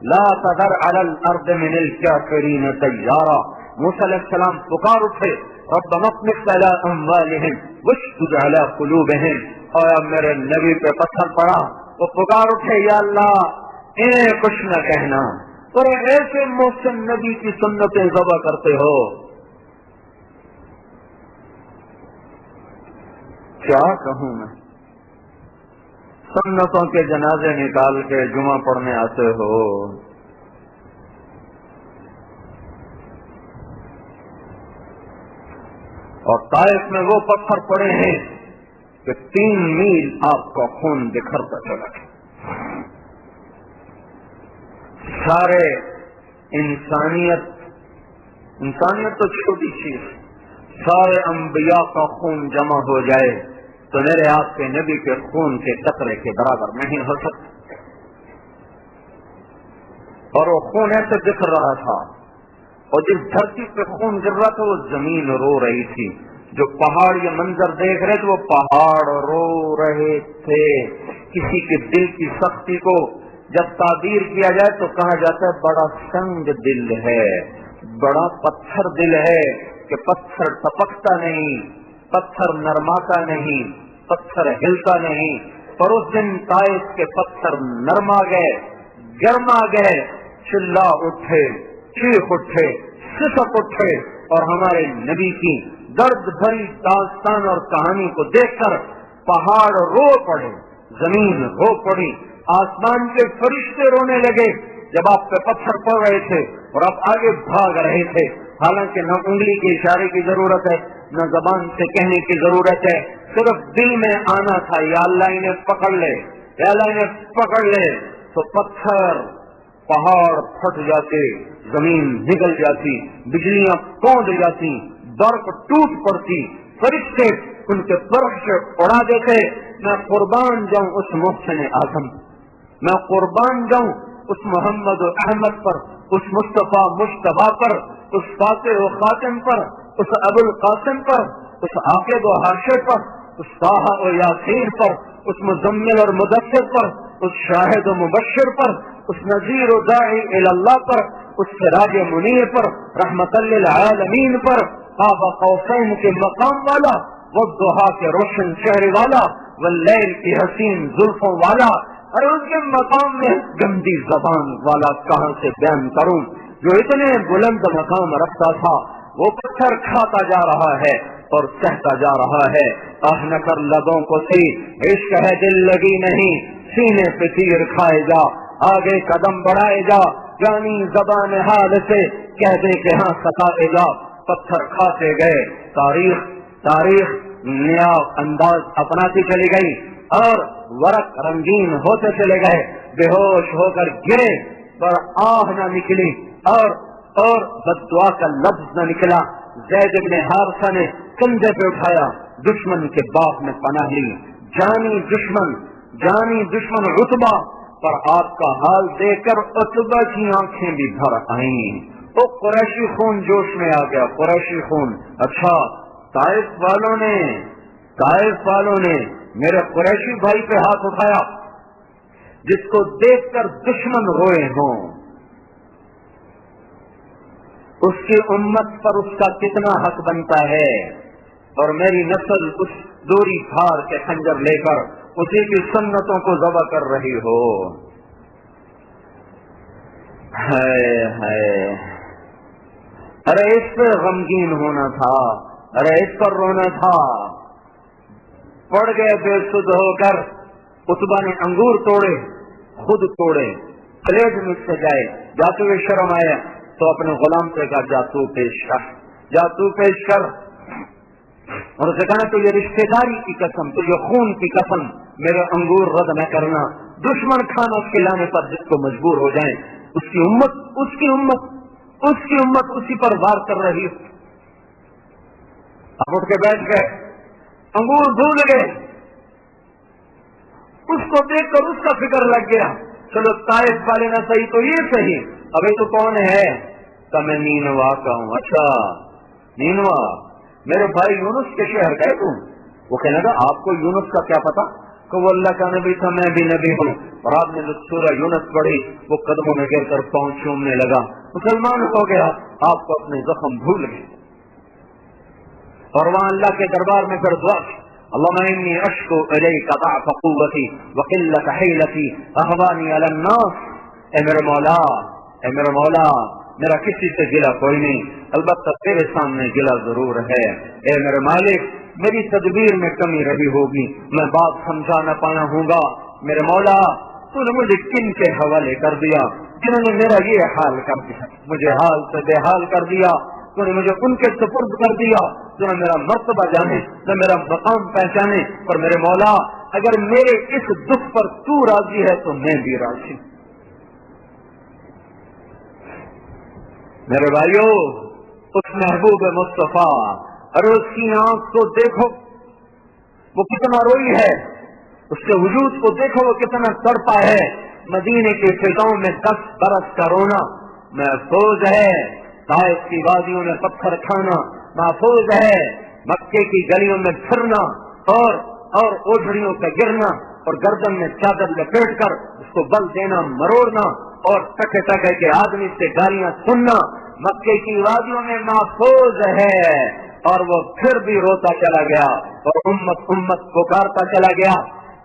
لا تذر علی الارض من الکافرین دیارا، موسیٰ علیہ السلام پکار اٹھے ربنا اطمس علی اموالہم واشدد علی قلوبہم، اور اب میرے نبی پہ پتھر پڑا، وہ پکار اٹھے یا اللہ انہیں کچھ نہ کہنا، اور ایسے محسن نبی کی سنتیں ذبح کرتے ہو، کیا کہوں میں؟ سنتوں کے جنازے نکال کے جمعہ پڑھنے آتے ہو، اور طائف میں وہ پتھر پڑے ہیں کہ 3 میل آپ کا خون بکھرتا چلا گیا۔ سارے انسانیت تو چھوٹی چیز، سارے انبیاء کا خون جمع ہو جائے تو میرے آپ کے نبی کے خون کے قطرے کے برابر نہیں ہو سکتا، اور وہ خون ایسے بکھر رہا تھا، اور جس دھرتی پہ خون گر رہا تھا وہ زمین رو رہی تھی، جو پہاڑ یہ منظر دیکھ رہے تھے وہ پہاڑ رو رہے تھے۔ کسی کے دل کی سختی کو جب تعبیر کیا جائے تو کہا جاتا ہے بڑا سنگ دل ہے، بڑا پتھر دل ہے، کہ پتھر ٹپکتا نہیں، پتھر نرماتا نہیں، پتھر ہلتا نہیں، پر اس دن طائف کے پتھر نرما گئے، گرما گئے، چلا اٹھے، چیخ اٹھے، سسک اٹھے، اور ہمارے نبی کی درد بھری داستان اور کہانی کو دیکھ کر پہاڑ رو پڑے، زمین رو پڑی، آسمان کے فرشتے رونے لگے جب آپ پہ پتھر پڑ رہے تھے اور آپ آگے بھاگ رہے تھے، حالانکہ نہ انگلی کے اشارے کی ضرورت ہے، نہ زبان سے کہنے کی ضرورت ہے، صرف دل میں آنا تھا یا اللہ انہیں پکڑ لے، یا اللہ انہیں پکڑ لے، تو پتھر پہاڑ پھٹ جاتے، زمین نگل جاتی، بجلیاں کونڈ جاتی، برف ٹوٹ پڑتی، فرشتے ان کے برف سے اڑا دیتے۔ میں قربان جاؤں اس محسن اعظم، میں قربان جاؤں اس محمد و احمد پر، اس مصطفیٰ مجتبیٰ پر، اس فاتح و خاتم پر، اس ابو القاسم پر، اس عاقب و حاشر پر، اس طٰہٰ و یاسین پر، اس مزمل اور مدثر پر، اس شاہد و مبشر پر، اس نذیر و داعی الی اللہ پر، اس سراج منیر پر، رحمت للعالمین پر، قاب قوسین کے مقام والا، والضحیٰ کے روشن چہرے والا، واللیل کی حسین زلفوں والا، اور اس کے مقام میں گندی زبان والا کہاں سے بیان کروں، جو اتنے بلند مقام رکھتا تھا، وہ پتھر کھاتا جا رہا ہے اور سہتا جا رہا ہے۔ آہ نہ کر لبوں کو سی، عشق ہے دل لگی نہیں، سینے پہ تیر کھائے جا، آگے قدم بڑھائے جا، جانی زبان حال سے کہہ دے کہ ہاں ستائے جا۔ پتھر کھاتے گئے، تاریخ نیا انداز اپناتی چلی گئی، اور ورق رنگین ہوتے چلے گئے، بے ہوش ہو کر گرے، پر آہ نہ نکلی اور بد دعا کا لفظ نہ نکلا۔ زید بن حارثہ نے کندھے پہ اٹھایا، دشمن کے باپ نے پناہ لی، جانی دشمن عتبہ، پر آپ کا حال دیکھ کر عتبہ کی آنکھیں بھی بھر آئیں، وہ قریشی خون جوش میں آ گیا، قریشی خون. اچھا طائف والوں نے میرے قریشی بھائی پہ ہاتھ اٹھایا جس کو دیکھ کر دشمن روئے ہوں. اس کی امت پر اس کا کتنا حق بنتا ہے، اور میری نسل اس دوری پھاڑ کے خنجر لے کر اسی کی سنتوں کو ذبح کر رہی ہو. ارے اس پہ غمگین ہونا تھا، ارے اس پر رونا تھا. پڑ گئے بے سدھ ہو کر. عتبہ نے انگور توڑے، خود توڑے، پلیٹ میں سے جائے، جاتے ہوئے شرم آیا تو اپنے غلام سے کہا جا تو پیش کر. اور اسے کہا تو یہ رشتے داری کی قسم، تو یہ خون کی قسم، میرے انگور رد نہ کرنا. دشمن کھانا کھلانے پر جس کو مجبور ہو جائیں، اس کی امت اسی پر وار کر رہی. اب اٹھ کے بیٹھ گئے، انگور بھول گئے. اس کو دیکھ کر اس کا فکر لگ گیا، چلو طائف والے نہ صحیح تو یہ صحیح. ابھی تو کون ہے؟ کہ میں نینوا کا ہوں. اچھا نینوا، میرے بھائی یونس کے شہر گئے تم؟ وہ کہنے لگا آپ کو یونس کا کیا پتا؟ کہ وہ اللہ کا نبی تھا، میں بھی نبی ہوں. اور آپ نے سورہ یونس پڑھی، وہ قدموں میں گر کر پاؤں چومنے لگا، مسلمان ہو گیا. آپ کو اپنے زخم بھول گئے. اور وہاں اللہ کے دربار میں پھر دعا، اللهم انی اشکو الیک ضعف قوتی وقلت حیلتی احوانی علی الناس. اے میرے مولا میرا کسی سے گلہ کوئی نہیں، البتہ تیرے سامنے گلہ ضرور ہے. اے میرے مالک، میری تدبیر میں کمی رہی ہوگی، میں بات سمجھا نہ پایا ہوں گا. میرے مولا تو نے مجھے کن کے حوالے کر دیا جنہوں نے میرا یہ حال کر دیا، مجھے حال سے بے حال کر دیا. تو نے مجھے ان کے سپرد کر دیا جو نہ میرا مرتبہ جانے نہ میرا مقام پہچانے. پر میرے مولا اگر میرے اس دکھ پر تو راضی ہے تو میں بھی راضی. میرے بھائیو، اس محبوب مصطفیٰ اور اس کی آنکھ کو دیکھو وہ کتنا روئی ہے، اس کے وجود کو دیکھو وہ کتنا تڑپا ہے. مدینے کے فضاؤں میں 10 برس کا رونا محفوظ ہے، طائف کی وادیوں میں پتھر کھانا محفوظ ہے، مکے کی گلیوں میں پھرنا اور اوجھڑیوں پہ گرنا اور گردن میں چادر لپیٹ کر اس کو بل دینا مروڑنا اور ٹکے ٹکے کے آدمی سے گالیاں سننا مکے کی وادیوں میں محفوظ ہے. اور وہ پھر بھی روتا چلا گیا اور امت پکارتا چلا گیا.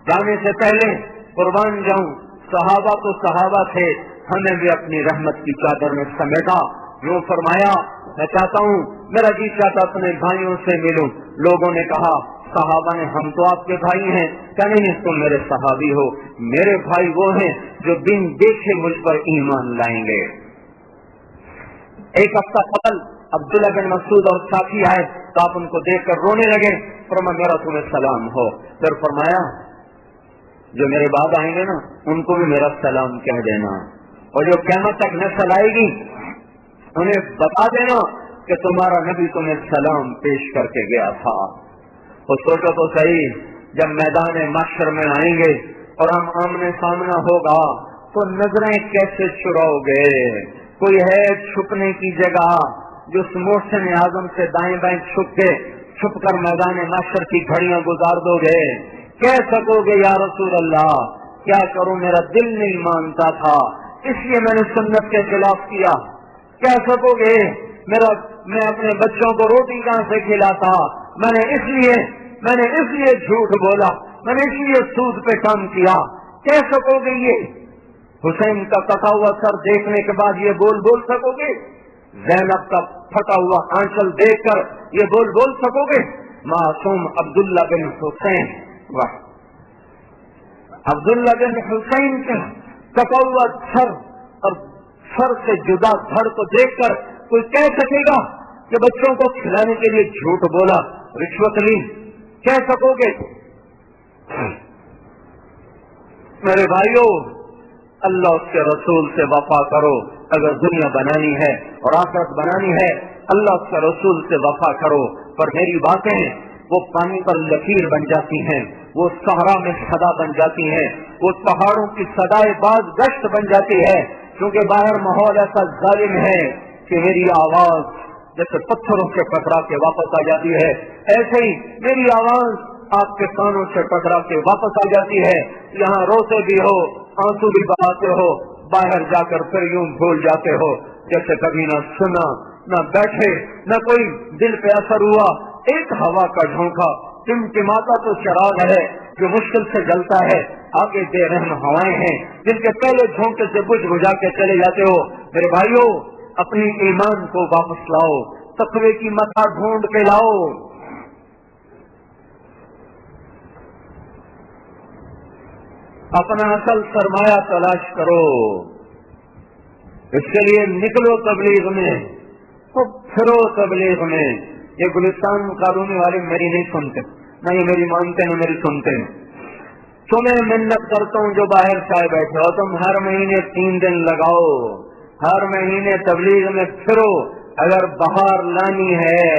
جانے سے پہلے قربان جاؤں، صحابہ تو صحابہ تھے، ہمیں بھی اپنی رحمت کی چادر میں سمیٹا. یوں فرمایا میں چاہتا ہوں، میرا جی چاہتا اپنے بھائیوں سے ملوں. لوگوں نے کہا، صحابہ نے ہم تو آپ کے بھائی ہیں. کہ نہیں تم میرے صحابی ہو، میرے بھائی وہ ہیں جو بن دیکھے مجھ پر ایمان لائیں گے. ایک ہفتہ قبل عبداللہ بن مسعود اور ساتھی آئے تو آپ ان کو دیکھ کر رونے لگے. فرمایا میرا تمہیں سلام ہو. پھر فرمایا جو میرے بعد آئیں گے نا ان کو بھی میرا سلام کہہ دینا، اور جو قیامت تک نسل آئے گی انہیں بتا دینا کہ تمہارا نبی تمہیں سلام پیش کر کے گیا تھا. تو سوچو تو صحیح، جب میدان محشر میں آئیں گے اور ہم آمنے سامنا ہوگا تو نظریں کیسے چراؤ گے؟ کوئی ہے چھپنے کی جگہ جو محسن اعظم سے دائیں بائیں چھپ کر میدان محشر کی گھڑیاں گزار دو گے؟ کہہ سکو گے یا رسول اللہ کیا کروں، میرا دل نہیں مانتا تھا اس لیے میں نے سنت کے خلاف کیا؟ کہہ سکو گے میں اپنے بچوں کو روٹی کہاں سے کھلاتا، میں نے اس لیے جھوٹ بولا، میں نے اس لیے سود پہ کام کیا؟ کہہ سکو گے یہ؟ حسین کا کٹا ہوا سر دیکھنے کے بعد یہ بول سکو گے؟ زینب کا پھٹا ہوا آنچل دیکھ کر یہ بول سکو گے؟ معصوم عبداللہ بن حسین، واہ، عبداللہ بن حسین کا کٹا ہوا سر اور سر سے جدا دھڑ کو دیکھ کر کوئی کہہ سکے گا کہ بچوں کو کھلانے کے لیے جھوٹ بولا، رشوت لی؟ کہہ سکو گے؟ میرے بھائیوں، اللہ اس کے رسول سے وفا کرو. اگر دنیا بنانی ہے اور آخرت بنانی ہے اللہ اس کے رسول سے وفا کرو. پر میری باتیں وہ پانی پر لکیر بن جاتی ہیں، وہ صحرا میں صدا بن جاتی ہیں، وہ پہاڑوں کی صدائے باز گشت بن جاتی ہے، کیونکہ باہر ماحول ایسا ظالم ہے کہ میری آواز جیسے پتھروں سے ٹکرا کے واپس آ جاتی ہے، ایسے ہی میری آواز آپ کے کانوں سے ٹکرا کے واپس آ جاتی ہے. یہاں روتے بھی ہو، آنسو بھی بہاتے ہو، باہر جا کر پھر یوں بھول جاتے ہو جیسے کبھی نہ سنا، نہ بیٹھے، نہ کوئی دل پہ اثر ہوا. ایک ہوا کا جھونکا ٹمٹماتا تو چراغ ہے جو مشکل سے جلتا ہے، آگے بے رحم ہوائیں ہیں جن کے پہلے جھونکے سے بجھ بجھا کے چلے جاتے ہو. میرے بھائیوں، اپنی ایمان کو واپس لاؤ، تقوی کی متاع ڈھونڈ کے لاؤ. اپنا اصل سرمایہ تلاش کرو. اس کے لیے نکلو تبلیغ میں، خود پھرو تبلیغ میں. یہ گلستان قانونی والے میری نہیں سنتے، نہ یہ میری مانتے نہ میری سنتے. تمہیں منت کرتا ہوں جو باہر سے بیٹھے ہو، تم ہر مہینے 3 دن لگاؤ، ہر مہینے تبلیغ میں پھرو. اگر بہار لانی ہے،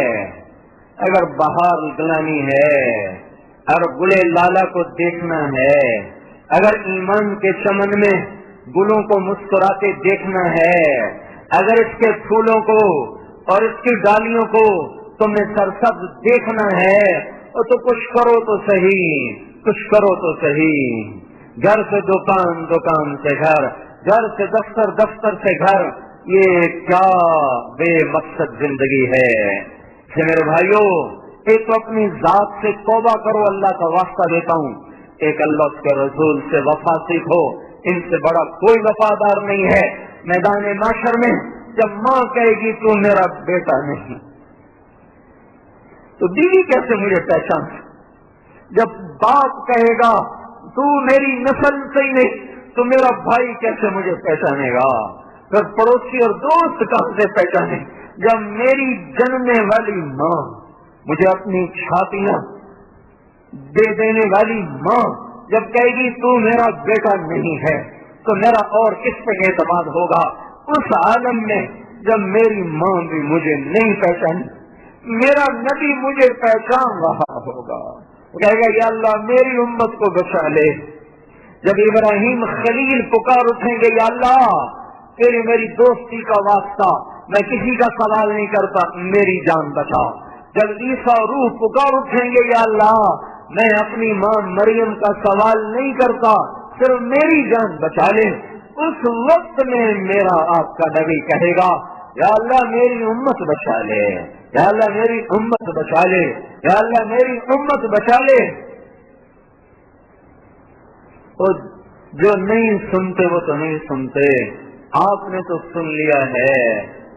اگر بہار لانی ہے، اگر گلے لالا کو دیکھنا ہے، اگر ایمان کے چمن میں گلوں کو مسکراتے دیکھنا ہے، اگر اس کے پھولوں کو اور اس کی ڈالیوں کو تمہیں سرسبز دیکھنا ہے تو کچھ کرو تو صحیح، کچھ کرو تو صحیح. گھر سے دکان، دکان سے گھر، گھر سے دفتر، دفتر سے گھر، یہ کیا بے مقصد زندگی ہے. کہ میرے بھائیوں، ایک تو اپنی ذات سے توبہ کرو، اللہ کا واسطہ دیتا ہوں. ایک اللہ کے رسول سے وفا سیکھو، ان سے بڑا کوئی وفادار نہیں ہے. میدان معاشر میں جب ماں کہے گی تو میرا بیٹا نہیں، تو بیوی کیسے مجھے پہچان؟ جب باپ کہے گا تو میری نسل سے ہی نہیں تو میرا بھائی کیسے مجھے پہچانے گا؟ پھر پڑوسی اور دوست کہاں سے پہچانے؟ جب میری جننے والی ماں مجھے اپنی چھاتیاں دے دینے والی ماں جب کہے گی تو میرا بیٹا نہیں ہے تو میرا اور کس پہ اعتماد ہوگا؟ اس عالم میں جب میری ماں بھی مجھے نہیں پہچانی، میرا نبی مجھے پہچان رہا ہوگا، کہے گا یا اللہ میری امت کو بچا لے. جب ابراہیم خلیل پکار اٹھیں گے یا اللہ تیری میری دوستی کا واسطہ، میں کسی کا سوال نہیں کرتا، میری جان بچا. جب عیسیٰ روح پکار اٹھیں گے یا اللہ میں اپنی ماں مریم کا سوال نہیں کرتا، صرف میری جان بچا لے. اس وقت میں میرا آپ کا نبی کہے گا یا اللہ میری امت بچا لے، یا اللہ میری امت بچا لے، یا اللہ میری امت بچا لے. تو جو نہیں سنتے وہ تو نہیں سنتے، آپ نے تو سن لیا ہے.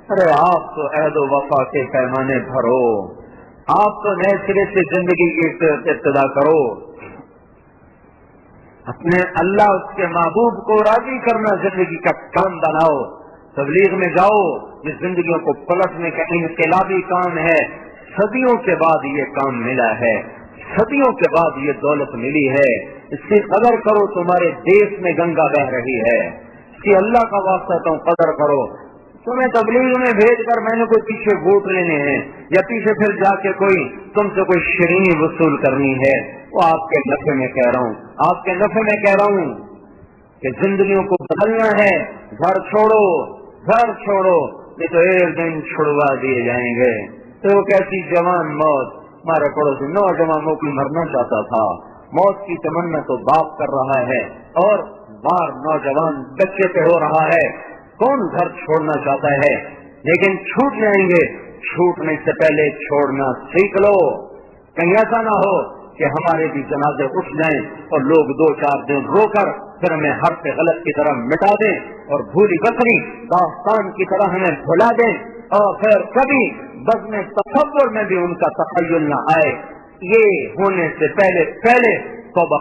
ارے آپ تو عہد و وفا کے پیمانے بھرو، آپ تو نئے سرے سے زندگی کی ابتدا کرو. اپنے اللہ اس کے محبوب کو راضی کرنا زندگی کا کام بناؤ. تبلیغ میں جاؤ، جس زندگیوں کو پلٹنے کا انقلابی کام ہے. صدیوں کے بعد یہ کام ملا ہے، صدیوں کے بعد یہ دولت ملی ہے. اس کی قدر کرو، تمہارے دیش میں گنگا بہ رہی ہے، اس کی اللہ کا واسطہ تم قدر کرو. تمہیں تبلیغ میں بھیج کر میں نے کوئی پیچھے ووٹ لینے ہیں یا پیچھے پھر جا کے کوئی تم سے کوئی شرینی وصول کرنی ہے، وہ آپ کے نفع میں کہہ رہا ہوں، آپ کے نفع میں کہہ رہا ہوں کہ زندگیوں کو بدلنا ہے. گھر چھوڑو، گھر چھوڑو، یہ تو ایک دن چھڑوا دیے جائیں گے. تو وہ کیسی جوان موت. ہمارے پڑوسی نوجوانوں کی مرنا چاہتا تھا، موت کی تمنا تو باپ کر رہا ہے اور بار نوجوان بچے پہ ہو رہا ہے. کون گھر چھوڑنا چاہتا ہے؟ لیکن چھوٹ جائیں گے، چھوٹنے سے پہلے چھوڑنا سیکھ لو. کہیں ایسا نہ ہو کہ ہمارے بھی جنازے اٹھ جائیں اور لوگ 2-4 دن رو کر پھر ہمیں ہر پہ غلط کی طرح مٹا دیں اور بھولی بکری داستان کی طرح ہمیں بھلا دیں اور پھر کبھی بزم تصور میں بھی ان کا تخیل نہ آئے. یہ ہونے سے پہلے توبہ